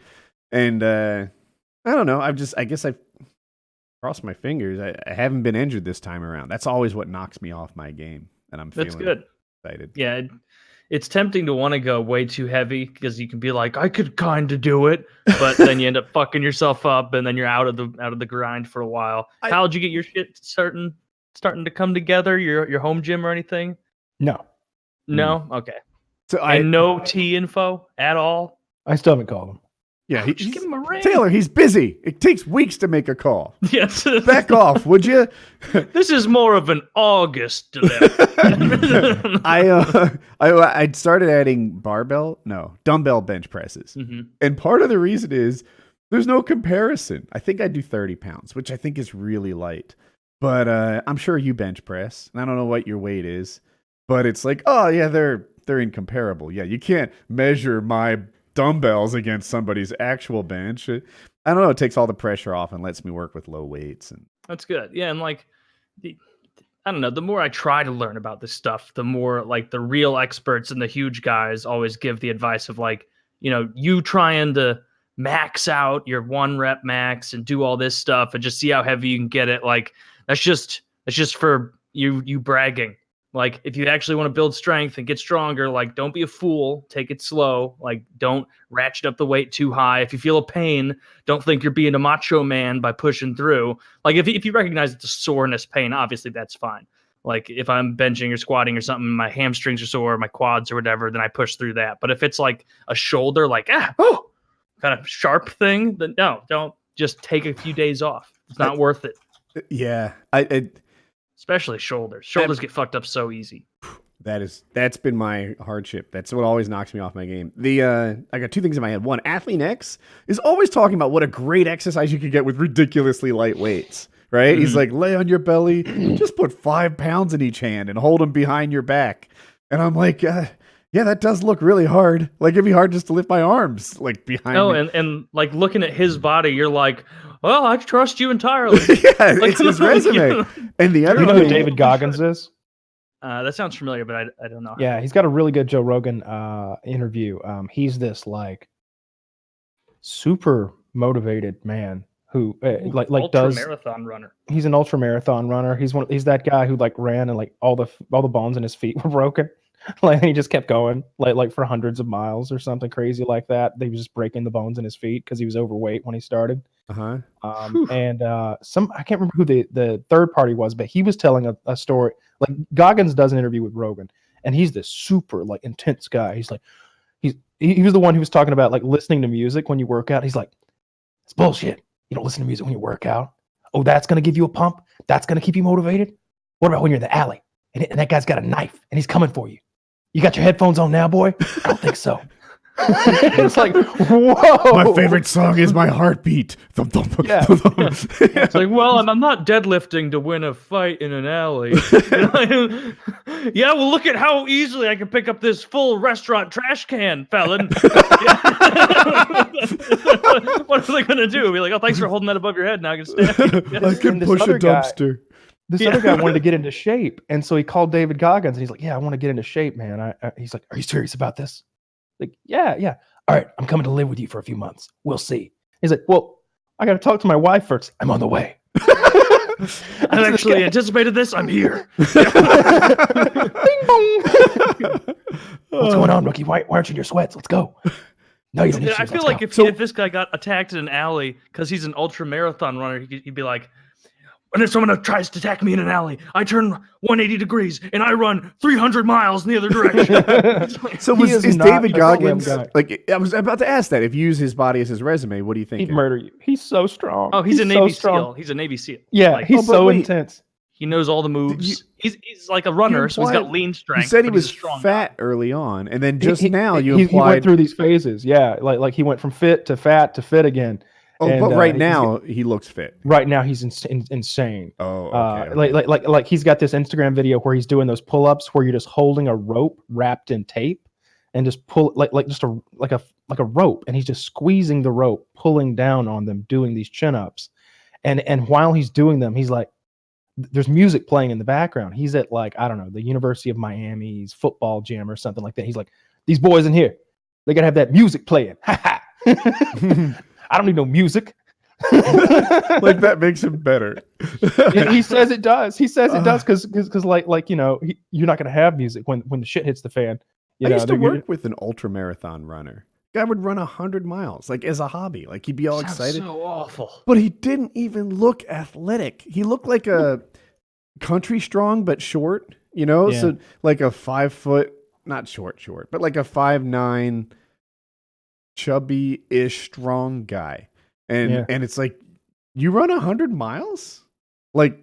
And I don't know. I guess I've crossed my fingers. I haven't been injured this time around. That's always what knocks me off my game, and I'm feeling
good.
Excited.
Yeah. It's tempting to want to go way too heavy because you can be like, I could kind of do it, but then you end up fucking yourself up, and then you're out of the grind for a while. How did you get your shit starting to come together? Your home gym or anything?
No.
Okay.
So
and no T info at all.
I still haven't called him.
Yeah,
Just give him a ring.
Taylor, he's busy. It takes weeks to make a call.
Yes.
Back off, would you?
This is more of an August delay.
I started adding dumbbell bench presses.
Mm-hmm.
And part of the reason is there's no comparison. I think I do 30 pounds, which I think is really light. But I'm sure you bench press, and I don't know what your weight is. But it's like, oh yeah, they're incomparable. Yeah, you can't measure my dumbbells against somebody's actual bench. I don't know. It takes all the pressure off and lets me work with low weights. And
that's good. Yeah, and like, I don't know. The more I try to learn about this stuff, the more like the real experts and the huge guys always give the advice of like, you trying to max out your 1 rep max and do all this stuff and just see how heavy you can get it. Like that's just for you bragging. Like, if you actually want to build strength and get stronger, like, don't be a fool. Take it slow. Like, don't ratchet up the weight too high. If you feel a pain, don't think you're being a macho man by pushing through. Like, if you recognize it's a soreness pain, obviously that's fine. Like, if I'm benching or squatting or something, my hamstrings are sore, my quads or whatever, then I push through that. But if it's like a shoulder, like, kind of sharp thing, then no, don't. Just take a few days off. It's not worth it.
Yeah.
Especially shoulders. Shoulders get fucked up so easy.
That's been my hardship. That's what always knocks me off my game. I got 2 things in my head. One, Athlete X is always talking about what a great exercise you could get with ridiculously light weights. Right? Mm-hmm. He's like, lay on your belly, just put 5 pounds in each hand and hold them behind your back. And I'm like, yeah, that does look really hard. Like it'd be hard just to lift my arms like behind.
No,
me.
and like looking at his body, you're like, well, I trust you entirely.
Yeah,
like,
it's his resume. And the other,
you know who David Goggins is?
That sounds familiar, but I don't know.
Yeah, he's got a really good Joe Rogan interview. He's this like super motivated man who like does
marathon runner.
He's an ultra marathon runner. He's that guy who like ran and like all the bones in his feet were broken. Like he just kept going like for hundreds of miles or something crazy like that. They were just breaking the bones in his feet because he was overweight when he started.
Uh-huh.
And I can't remember who the third party was, but he was telling a story. Like Goggins does an interview with Rogan, and he's this super like intense guy. He's like he was the one who was talking about like listening to music when you work out. He's like, it's bullshit. You don't listen to music when you work out. Oh, that's gonna give you a pump. That's gonna keep you motivated. What about when you're in the alley and that guy's got a knife and he's coming for you? You got your headphones on now, boy? I don't think so. It's like, whoa.
My favorite song is My Heartbeat. Thump, thump,
yeah.
thump, thump.
It's like, well, I'm not deadlifting to win a fight in an alley. Yeah, well, look at how easily I can pick up this full restaurant trash can, felon. What are they going to do? Be like, oh, thanks for holding that above your head. Now I can stand.
I can push a dumpster.
This other guy wanted to get into shape, and so he called David Goggins, and he's like, yeah, I want to get into shape, man. He's like, are you serious about this? Like, yeah. All right, I'm coming to live with you for a few months. We'll see. He's like, well, I got to talk to my wife first. I'm on the way.
I actually anticipated this. I'm here.
Bing bong. What's going on, rookie? Why aren't you in your sweats? Let's go. No, you don't need
I
shoes.
feel
Let's
like
go.
if this guy got attacked in an alley because he's an ultra marathon runner, he'd be like, and if someone tries to attack me in an alley, I turn 180 degrees and I run 300 miles in the other direction.
So is David Goggins, like, I was about to ask that, if you use his body as his resume, what do you think?
He'd murder you. He's so strong.
Oh, he's a Navy SEAL. He's a Navy SEAL.
Yeah, like, he's so intense.
He knows all the moves. He's like a runner, so he's got lean strength.
You said he was fat early on, and then just now he
went through these phases. Yeah, like he went from fit to fat to fit again.
Oh, and, but right now he looks fit.
Right now he's insane.
Oh, okay.
Like he's got this Instagram video where he's doing those pull-ups where you're just holding a rope wrapped in tape and just pull like just a rope, and he's just squeezing the rope, pulling down on them, doing these chin-ups, and while he's doing them, he's like, there's music playing in the background. He's at like, I don't know, the University of Miami's football gym or something like that. He's like, these boys in here, they gotta have that music playing. Ha ha. I don't need no music.
Like that makes him better.
He says it does. He says it does because like you know, you're not gonna have music when the shit hits the fan.
I used to work with an ultra marathon runner. Guy would run 100 miles like as a hobby. Like he'd be all excited.
So awful.
But he didn't even look athletic. He looked like a country strong but short. You know, so like a 5'9" not short, but like a 5'9", chubby-ish, strong guy, and it's like you run 100 miles, like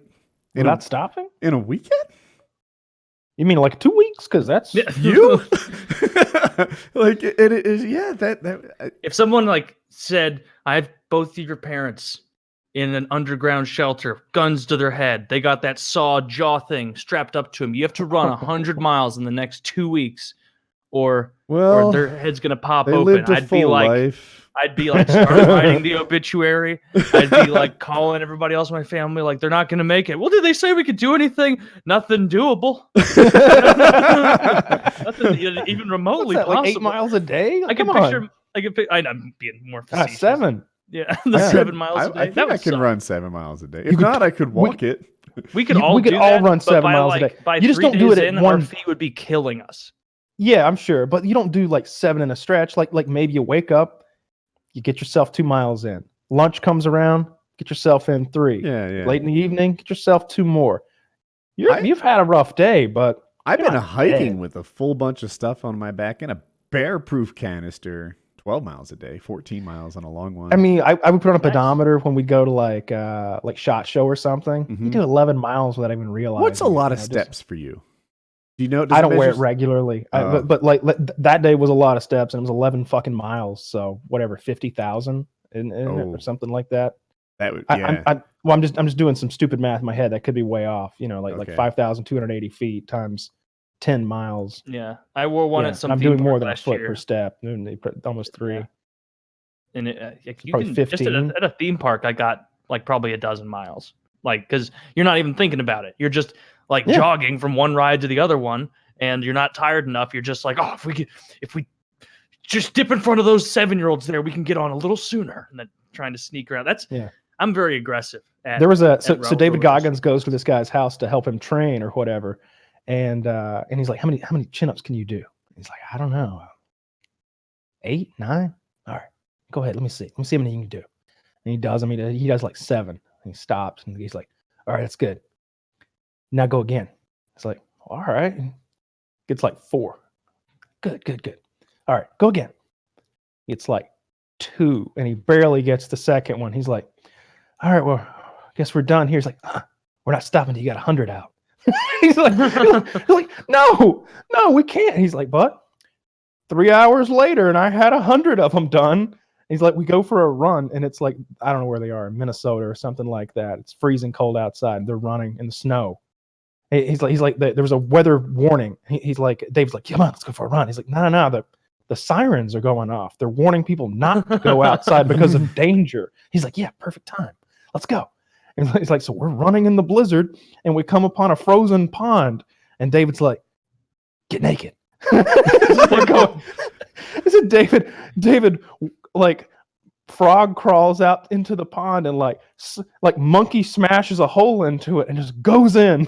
without stopping
in a weekend.
You mean like 2 weeks? Because that's
you. Like it is. Yeah. That.
If someone like said, "I have both of your parents in an underground shelter, guns to their head. They got that saw jaw thing strapped up to them. You have to run 100 miles in the next 2 weeks, or their head's gonna pop open."
Lived a full life.
I'd be like, start writing the obituary. I'd be like calling everybody else in my family, like they're not gonna make it. Well, did they say we could do anything? Nothing doable. Nothing even remotely possible.
Like 8 miles a day?
I can picture. I'm being more facetious.
7.
Yeah, 7 miles a day.
I think I can run 7 miles a day. If not, I could walk it.
We could all
run 7 miles a day.
By
you just don't do it at one.
Our feet would be killing us.
Yeah, I'm sure, but you don't do like 7 in a stretch. Like maybe you wake up, you get yourself 2 miles in. Lunch comes around, get yourself in 3.
Yeah.
Late in the evening, get yourself 2 more. You've had a rough day, but
I've been hiking with a full bunch of stuff on my back and a bear-proof canister. 12 miles a day, 14 miles on a long one.
I mean, I would put on a pedometer when we go to like SHOT Show or something.
Mm-hmm.
You do 11 miles without even realizing.
What's a lot of steps for you? Do you know?
I don't wear it regularly, but like that day was a lot of steps, and it was 11 fucking miles. So whatever, 50,000 in it or something like that.
That would,
I'm just doing some stupid math in my head. That could be way off. You know, like 5,280 feet times 10 miles.
Yeah, I wore one at some.
I'm doing more than a foot per step. Almost 3.
Yeah. And you
probably
can
15.
just at a theme park. I got like probably a dozen miles. Like, because you're not even thinking about it. You're just like jogging from one ride to the other one, and you're not tired enough. You're just like, oh, if we just dip in front of those 7-year-olds there, we can get on a little sooner. And then trying to sneak around. I'm very aggressive.
There was so David Goggins goes to this guy's house to help him train or whatever. And he's like, how many chin-ups can you do? He's like, I don't know, 8, 9. All right, go ahead. Let me see how many you can do. And he does. I mean, he does like 7. And he stops and he's like, all right, that's good. Now go again. It's like, all right. Gets like 4. Good. All right, go again. It's like 2, and he barely gets the second one. He's like, all right, well, I guess we're done here. He's like, we're not stopping till you got 100 out. he's like, no, we can't. He's like, but 3 hours later, and I had 100 of them done. He's like, we go for a run, and it's like, I don't know where they are, Minnesota or something like that. It's freezing cold outside. They're running in the snow. He's like, there was a weather warning. He's like, Dave's like, come on, let's go for a run. He's like, no, the sirens are going off. They're warning people not to go outside because of danger. He's like, yeah, perfect time. Let's go. And he's like, so we're running in the blizzard, and we come upon a frozen pond. And David's like, get naked. I said, David, like, frog crawls out into the pond and like monkey smashes a hole into it and just goes in.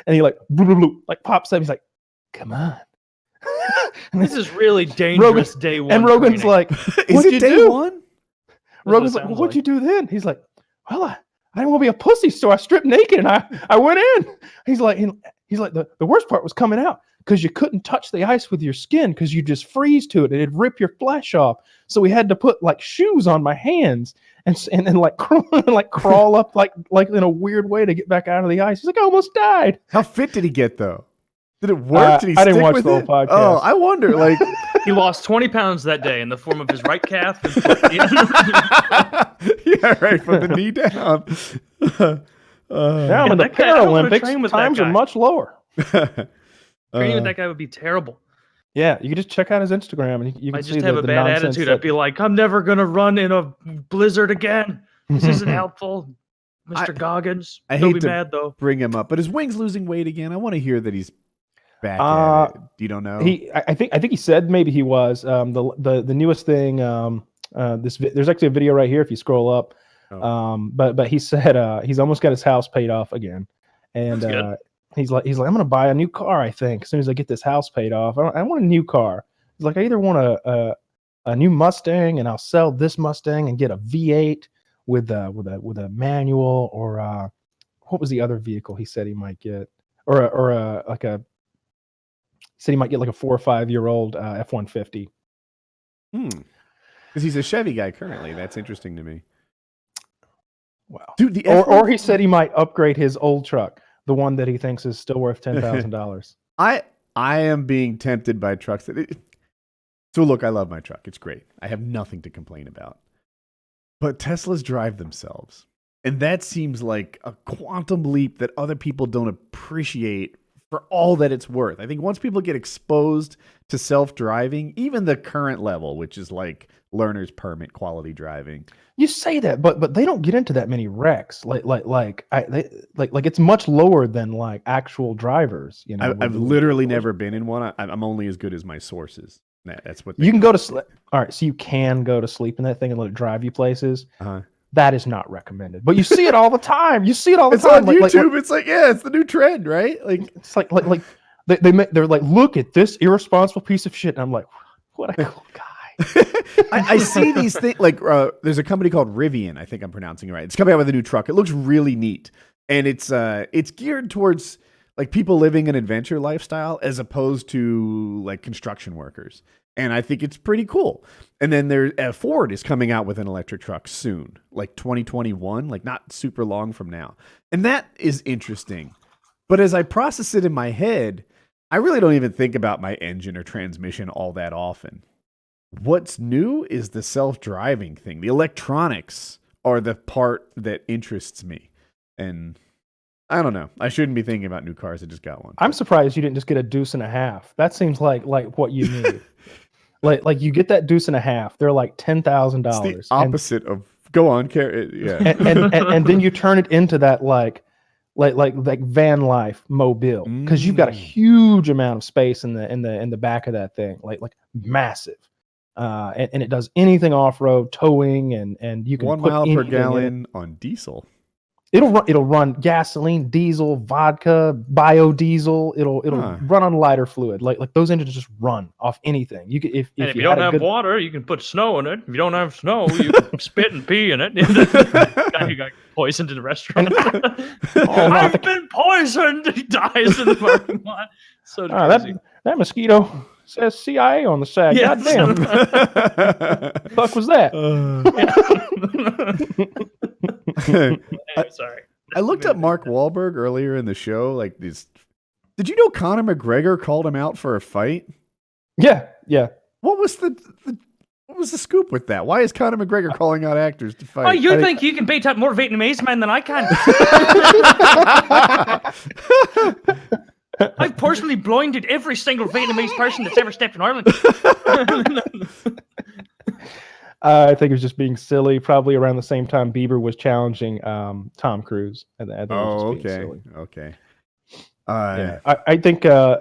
And he like pops up. He's like, come on.
This is really dangerous. Day 1.
And Rogan's
training.
like,
is it day 1?
Rogan's like, well, what'd you do then? He's like, well, I didn't want to be a pussy, so I stripped naked and I went in. He's like, the worst part was coming out because you couldn't touch the ice with your skin because you just freeze to it and it'd rip your flesh off. So we had to put like shoes on my hands and like crawl up like in a weird way to get back out of the ice. He's like, I almost died.
How fit did he get though? Did it work? Did he
I didn't
stick
watch
with
the whole
it?
podcast.
Oh, I wonder. Like,
he lost 20 pounds that day in the form of his right calf.
Yeah, right, from the knee down.
Now in the Paralympics, times are much lower.
Training with that guy would be terrible.
Yeah, you can just check out his Instagram and you can see
have a bad attitude. I'd be like, I'm never gonna run in a blizzard again. This isn't helpful, Mr. Goggins.
I hate to mad though. Bring him up, but his wing's losing weight again. I want to hear that he's back at it. You don't know?
I think he said maybe he was. The newest thing. There's actually a video right here if you scroll up. But he said he's almost got his house paid off again, and he's like I'm gonna buy a new car. I think as soon as I get this house paid off, I want a new car. He's like, I either want a new Mustang and I'll sell this Mustang and get a V8 with a manual, or what was the other vehicle he said he might get, or he said he might get like a 4 or 5 year old F-150.
Because he's a Chevy guy currently. That's interesting to me.
Wow.
Dude,
or he said he might upgrade his old truck, the one that he thinks is still worth $10,000.
I am being tempted by trucks so look, I love my truck. It's great. I have nothing to complain about. But Teslas drive themselves. And that seems like a quantum leap that other people don't appreciate for all that it's worth. I think once people get exposed to self-driving, even the current level, which is like learner's permit quality driving.
You say that, but they don't get into that many wrecks. Like it's much lower than like actual drivers. You know,
I've literally never been in one. I'm only as good as my sources. That's what
you can go to sleep. All right, so you can go to sleep in that thing and let it drive you places. That is not recommended, but you see it all the time. You see it all the time.
It's on YouTube. It's like, yeah, it's the new trend, right? Like,
it's like they're like, look at this irresponsible piece of shit, and I'm like, what a cool guy.
I see these things like there's a company called Rivian. I think I'm pronouncing it right. It's coming out with a new truck. It looks really neat, and it's geared towards like people living an adventure lifestyle as opposed to like construction workers. And I think it's pretty cool. And then Ford is coming out with an electric truck soon, like 2021, like not super long from now. And that is interesting. But as I process it in my head, I really don't even think about my engine or transmission all that often. What's new is the self-driving thing. The electronics are the part that interests me. And I don't know. I shouldn't be thinking about new cars. I just got one.
I'm surprised you didn't just get a deuce and a half. That seems like what you need. like you get that deuce and a half. They're like $10,000.
It's the opposite of go on, yeah.
And then you turn it into that like van life mobile because you've got a huge amount of space in the back of that thing, like massive. And it does anything off road, towing, and you can
1 mile per gallon on diesel.
It'll run gasoline, diesel, vodka, biodiesel. It'll run on lighter fluid. Like those engines just run off anything. You could if
you don't have water, you can put snow in it. If you don't have snow, you can spit and pee in it. Guy who got poisoned in the restaurant. I've been poisoned. He dies in the parking lot. So crazy.
That mosquito says CIA on the side. Yes. God damn. Fuck was that?
Sorry.
I looked up Mark Wahlberg earlier in the show. Like this, did you know Conor McGregor called him out for a fight?
Yeah.
What was the scoop with that? Why is Conor McGregor calling out actors to fight?
Oh, you think you can beat up more Vietnamese men than I can? I've personally blinded every single Vietnamese person that's ever stepped in Ireland.
I think it was just being silly. Probably around the same time Bieber was challenging Tom Cruise.
Okay.
I think I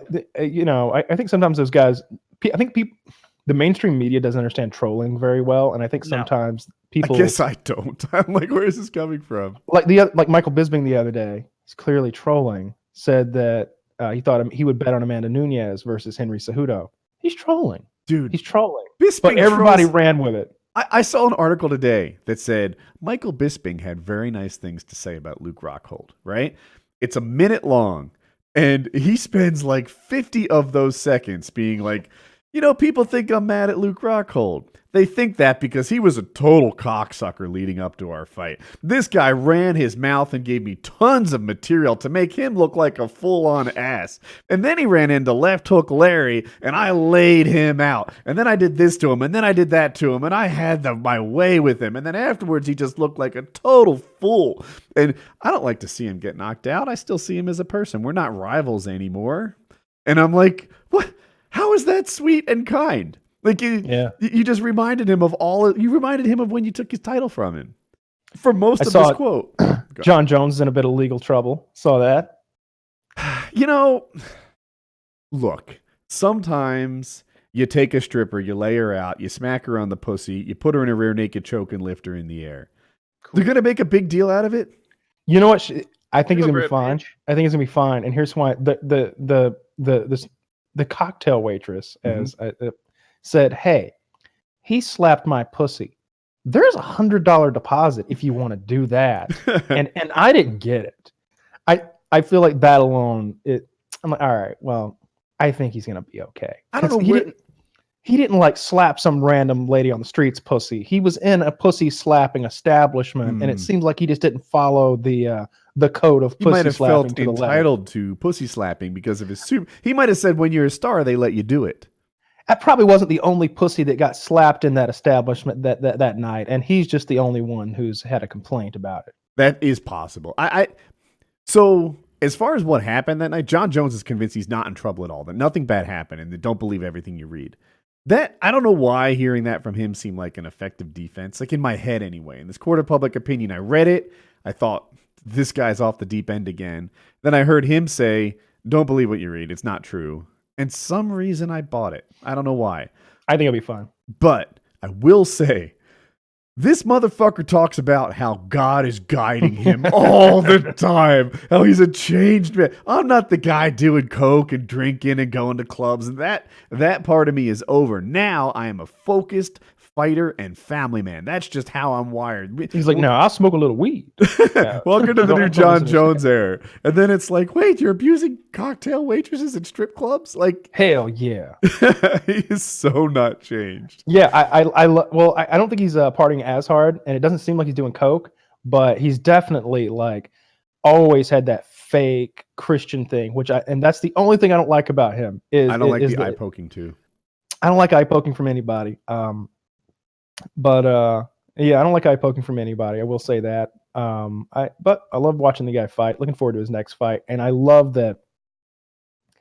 think sometimes those guys. I think the mainstream media doesn't understand trolling very well, and I think sometimes people.
I guess I don't. I'm like, where is this coming from?
Like Michael Bisping the other day, he's clearly trolling. Said that he thought he would bet on Amanda Nunes versus Henry Cejudo. He's trolling,
dude.
He's trolling.
Bisping
but everybody ran with it.
I saw an article today that said Michael Bisping had very nice things to say about Luke Rockhold, right? It's a minute long, and he spends like 50 of those seconds being like, people think I'm mad at Luke Rockhold. They think that because he was a total cocksucker leading up to our fight. This guy ran his mouth and gave me tons of material to make him look like a full-on ass. And then he ran into Left Hook Larry, and I laid him out. And then I did this to him, and then I did that to him, and I had my way with him. And then afterwards, he just looked like a total fool. And I don't like to see him get knocked out. I still see him as a person. We're not rivals anymore. And I'm like, what? How is that sweet and kind? Like you just reminded him of when you took his title from him. For most of this quote.
John Jones is in a bit of legal trouble. Saw that.
Look, sometimes you take a stripper, you lay her out, you smack her on the pussy, you put her in a rear naked choke and lift her in the air. Cool. They're going to make a big deal out of it?
You know what? I think it's going to be fine. I think it's going to be fine. And here's why. The cocktail waitress said, "Hey, he slapped my pussy. There's $100 deposit if you want to do that." and I didn't get it. I feel like that alone. I'm like, all right, well, I think he's gonna be okay.
I don't know.
He didn't like slap some random lady on the streets pussy. He was in a pussy slapping establishment, and it seems like he just didn't follow the code of
He might
pussy
have
slapping
felt
to the letter.
entitled to pussy slapping because of his super. He might have said, "When you're a star, they let you do it."
That probably wasn't the only pussy that got slapped in that establishment that night, and he's just the only one who's had a complaint about it.
That is possible. So as far as what happened that night, John Jones is convinced he's not in trouble at all, that nothing bad happened, and that don't believe everything you read. That I don't know why hearing that from him seemed like an effective defense, like in my head anyway. In this court of public opinion, I read it. I thought, this guy's off the deep end again. Then I heard him say, don't believe what you read. It's not true. And some reason I bought it. I don't know why.
I think it'll be fun.
But I will say, this motherfucker talks about how God is guiding him all the time. How he's a changed man. I'm not the guy doing coke and drinking and going to clubs. And that part of me is over. Now I am a focused fighter and family man. That's just how I'm wired.
He's like, no, I'll smoke a little weed.
Welcome to the new John Jones era. And then it's like, wait, you're abusing cocktail waitresses at strip clubs? Like,
hell yeah.
He is so not changed.
Yeah, I don't think he's partying as hard, and it doesn't seem like he's doing coke, but he's definitely like always had that fake Christian thing, and that's the only thing I don't like about him.
I don't like the eye poking too.
I don't like eye poking from anybody. But yeah, I don't like eye poking from anybody. I will say that. But I love watching the guy fight. Looking forward to his next fight, and I love that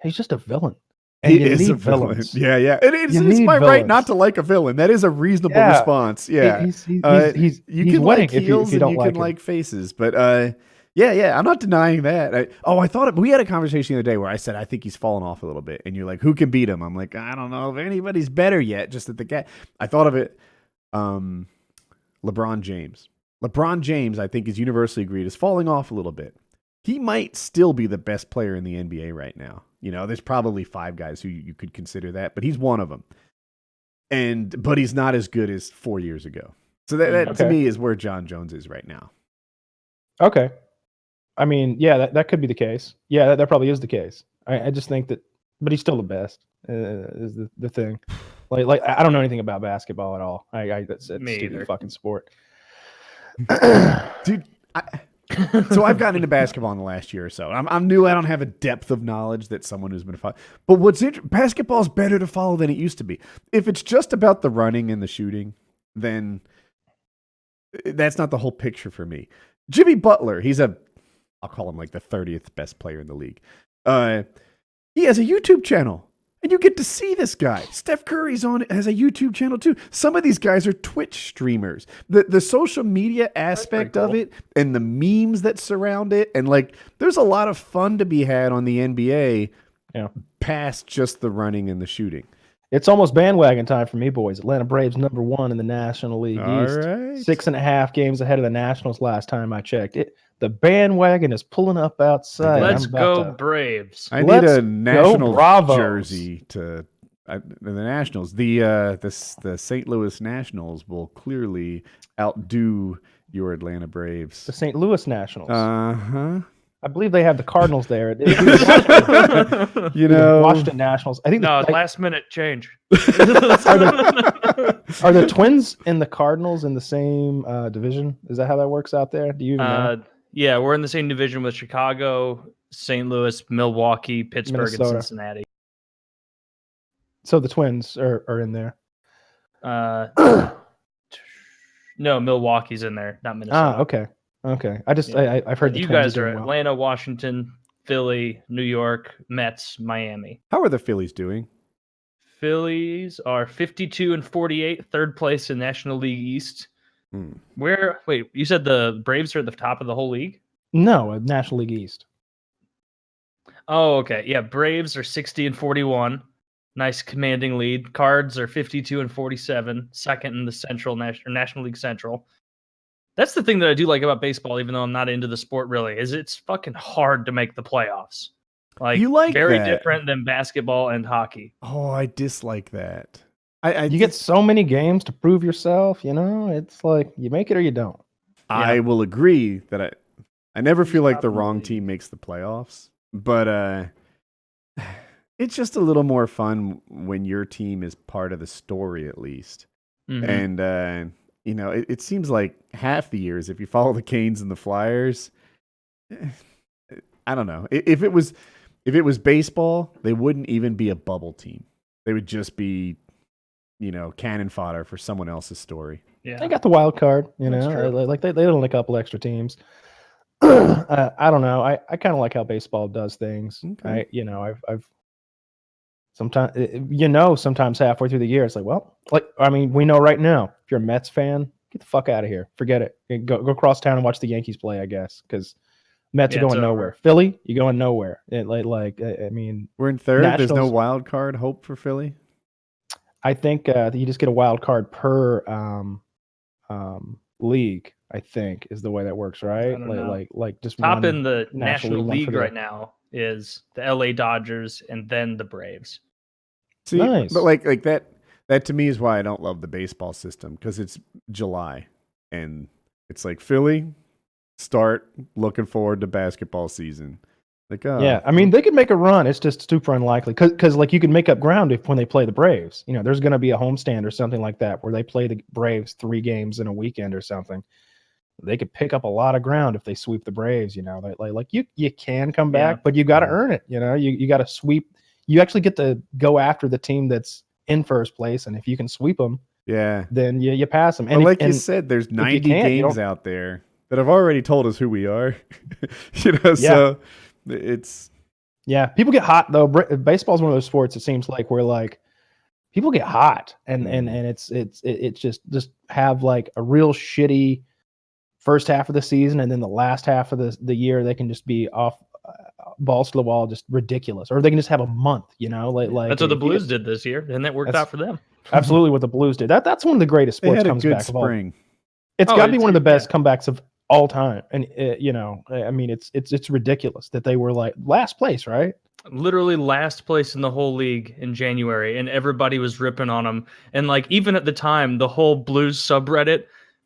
he's just a villain. And
he is a villain.
Villains.
Yeah. And it's my right not to like a villain. That is a reasonable response. Yeah.
He's
you
he's
can
winning
like heels
if you don't
and you
like
can like faces, but yeah, I'm not denying that. I thought we had a conversation the other day where I said I think he's fallen off a little bit, and you're like, who can beat him? I'm like, I don't know if anybody's better yet. Just that the guy. I thought of it. LeBron James. LeBron James, I think, is universally agreed is falling off a little bit. He might still be the best player in the NBA right now. You know, there's probably 5 guys who you could consider that, but he's one of them. But he's not as good as 4 years ago. So that to me is where John Jones is right now.
Okay. I mean, yeah, that could be the case. Yeah, that probably is the case. I just think that, but he's still the best is the thing. Like I don't know anything about basketball at all. That's a stupid fucking sport.
Dude, so I've gotten into basketball in the last year or so. I'm new. I don't have a depth of knowledge that someone who's been following. But basketball is better to follow than it used to be. If it's just about the running and the shooting, then that's not the whole picture for me. Jimmy Butler, I'll call him like the 30th best player in the league. He has a YouTube channel. And you get to see this guy. Steph Curry's has a YouTube channel too. Some of these guys are Twitch streamers. The social media aspect of it and the memes that surround it. And like, there's a lot of fun to be had on the NBA past just the running and the shooting.
It's almost bandwagon time for me, boys. Atlanta Braves #1 in the National League East.
Right.
6.5 games ahead of the Nationals last time I checked. The bandwagon is pulling up outside.
Let's go Braves.
I need a Nationals jersey to the Nationals. The St. Louis Nationals will clearly outdo your Atlanta Braves.
The St. Louis Nationals.
Uh-huh.
I believe they have the Cardinals there.
You know,
Washington Nationals. I think
last minute change.
Are the Twins and the Cardinals in the same division? Is that how that works out there? Do you even know?
Yeah, we're in the same division with Chicago, St. Louis, Milwaukee, Pittsburgh,
Minnesota.
and Cincinnati.
So the Twins are in there.
No, Milwaukee's in there, not Minnesota.
Okay. I've heard
you guys are Atlanta, Washington, Philly, New York, Mets, Miami.
How are the Phillies doing?
Phillies are 52-48, third place in National League East. Wait, you said the Braves are at the top of the whole league?
No, National League East.
Oh, okay. Yeah, Braves are 60-41. Nice commanding lead. Cards are 52-47, second in the National League Central. That's the thing that I do like about baseball, even though I'm not into the sport really, is it's fucking hard to make the playoffs.
You like
very
that.
Different than basketball and hockey.
Oh, I dislike that.
You get so many games to prove yourself, you know? It's like you make it or you don't.
I will agree that I never feel like the wrong team makes the playoffs, but it's just a little more fun when your team is part of the story, at least.
Mhm.
And it seems like half the years, if you follow the Canes and the Flyers, I don't know. If it was baseball, they wouldn't even be a bubble team. They would just be, cannon fodder for someone else's story.
Yeah.
They got the wild card,
That's true.
like they don't a couple extra teams. I don't know. I kind of like how baseball does things.
Okay.
I've sometimes halfway through the year, it's like, well, we know right now, if you're a Mets fan, get the fuck out of here. Forget it. Go across town and watch the Yankees play, I guess, because Mets are
Yeah, it's
going nowhere.
over.
Philly, you're going nowhere. I mean,
We're in third. There's no
Nationals-
wild card hope for Philly.
I think you just get a wild card per league. I think is the way that works, right?
don't know.
Like just
Top
one
in the
National
National
League, one for
League
the-
right now is the LA Dodgers and then the Braves.
See,
Nice.
but like that to me is why I don't love the baseball system, because it's July and it's like Philly, start looking forward to basketball season. Like,
Yeah, I mean, they could make a run. It's just super unlikely because like you can make up ground when they play the Braves. There's going to be a homestand or something like that where they play the Braves 3 games in a weekend or something. They could pick up a lot of ground if they sweep the Braves. Like you can come back,
Yeah.
but you got to earn it. You got to sweep. You actually get to go after the team that's in first place, and if you can sweep them,
yeah.
then you pass them.
But
And
like you said, there's 90 games out there that have already told us who we are. So it's
yeah. People get hot though. Baseball is one of those sports. It seems like where like people get hot, and it's just have like a real shitty first half of the season, and then the last half of the year they can just be off balls to the wall, just ridiculous, or they can just have a month. Like
That's what the Blues did this year, and that worked out for them.
Absolutely, what the Blues did. That's one of the greatest
they
sports
had a
comes
good
back of all.
spring.
It's got to be one of the
yeah.
best comebacks of all time, and I mean, it's ridiculous that they were like last place, right?
Literally last place in the whole league in January, and everybody was ripping on them. And like even at the time, the whole Blues subreddit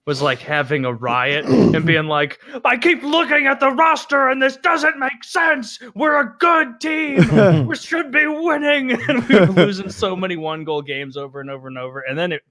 was like having a riot and being like, I keep looking at the roster and this doesn't make sense. We're a good team. We should be winning. And we were losing so many 1-goal games over and over and over. And then it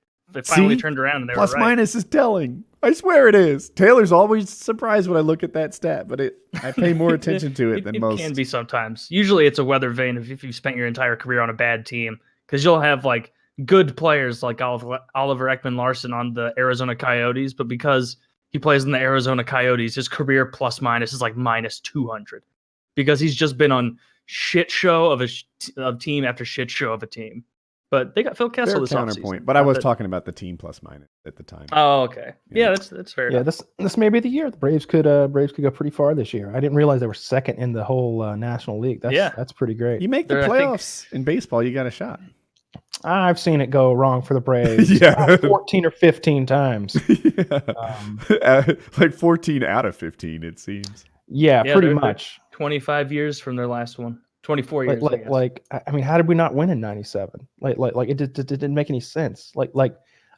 finally turned around and they
Plus
were right.
minus is telling. I swear it is. Taylor's always surprised when I look at that stat, but I pay more attention to it than most.
It can be sometimes. Usually it's a weather vane if you've spent your entire career on a bad team, because you'll have like good players like Oliver Ekman-Larsson on the Arizona Coyotes, but because he plays in the Arizona Coyotes, his career plus minus is like minus 200 because he's just been on shit show of a team after shit show of a team. But they got Phil Kessel this
counterpoint,
offseason.
but I was talking about the team plus minus at the time.
Oh, okay. Yeah, that's fair.
Yeah, this may be the year the Braves could go pretty far this year. I didn't realize they were second in the whole National League. That's pretty great.
You make the playoffs in baseball, you got a shot.
I've seen it go wrong for the Braves.
Yeah.
14 or 15 times.
Like 14 out of 15, it seems.
Yeah, pretty much.
25 years from their last one. 24 years.
I mean, how did we not win in '97? Like it didn't make any sense. Like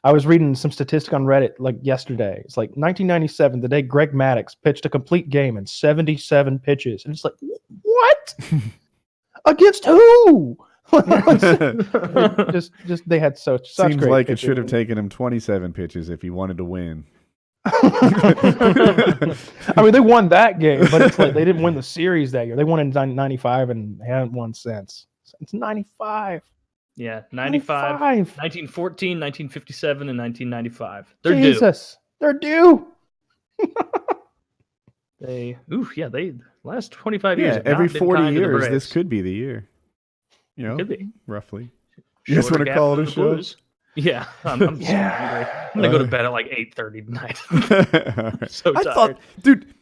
I was reading some statistic on Reddit like yesterday. It's like 1997, the day Greg Maddux pitched a complete game in 77 pitches, and it's like, what? Against who? just they had such
Seems
great
like
pitching.
it should have taken him 27 pitches if he wanted to win.
I mean, they won that game, but it's like they didn't win the series that year. They won in '95 and haven't won since. It's '95.
Yeah, 95, 1914, 1957, and 1995. They're
Jesus, they're due.
They last 25 years.
Yeah, every 40 years, this could be the year.
Could be.
Roughly. You just want to call it a show?
Yeah, I'm so angry. I'm gonna go to bed at like 8:30 tonight.
Right.
So tired.
I thought, dude,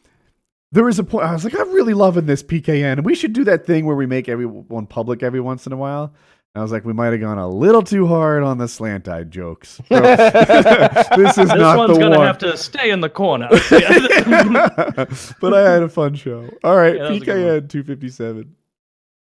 there was a point. I was like, I'm really loving this PKN, and we should do that thing where we make everyone public every once in a while. And I was like, we might have gone a little too hard on the slant-eyed jokes. So, this
one's gonna have to stay in the corner.
But I had a fun show. All right,
Yeah,
PKN 257.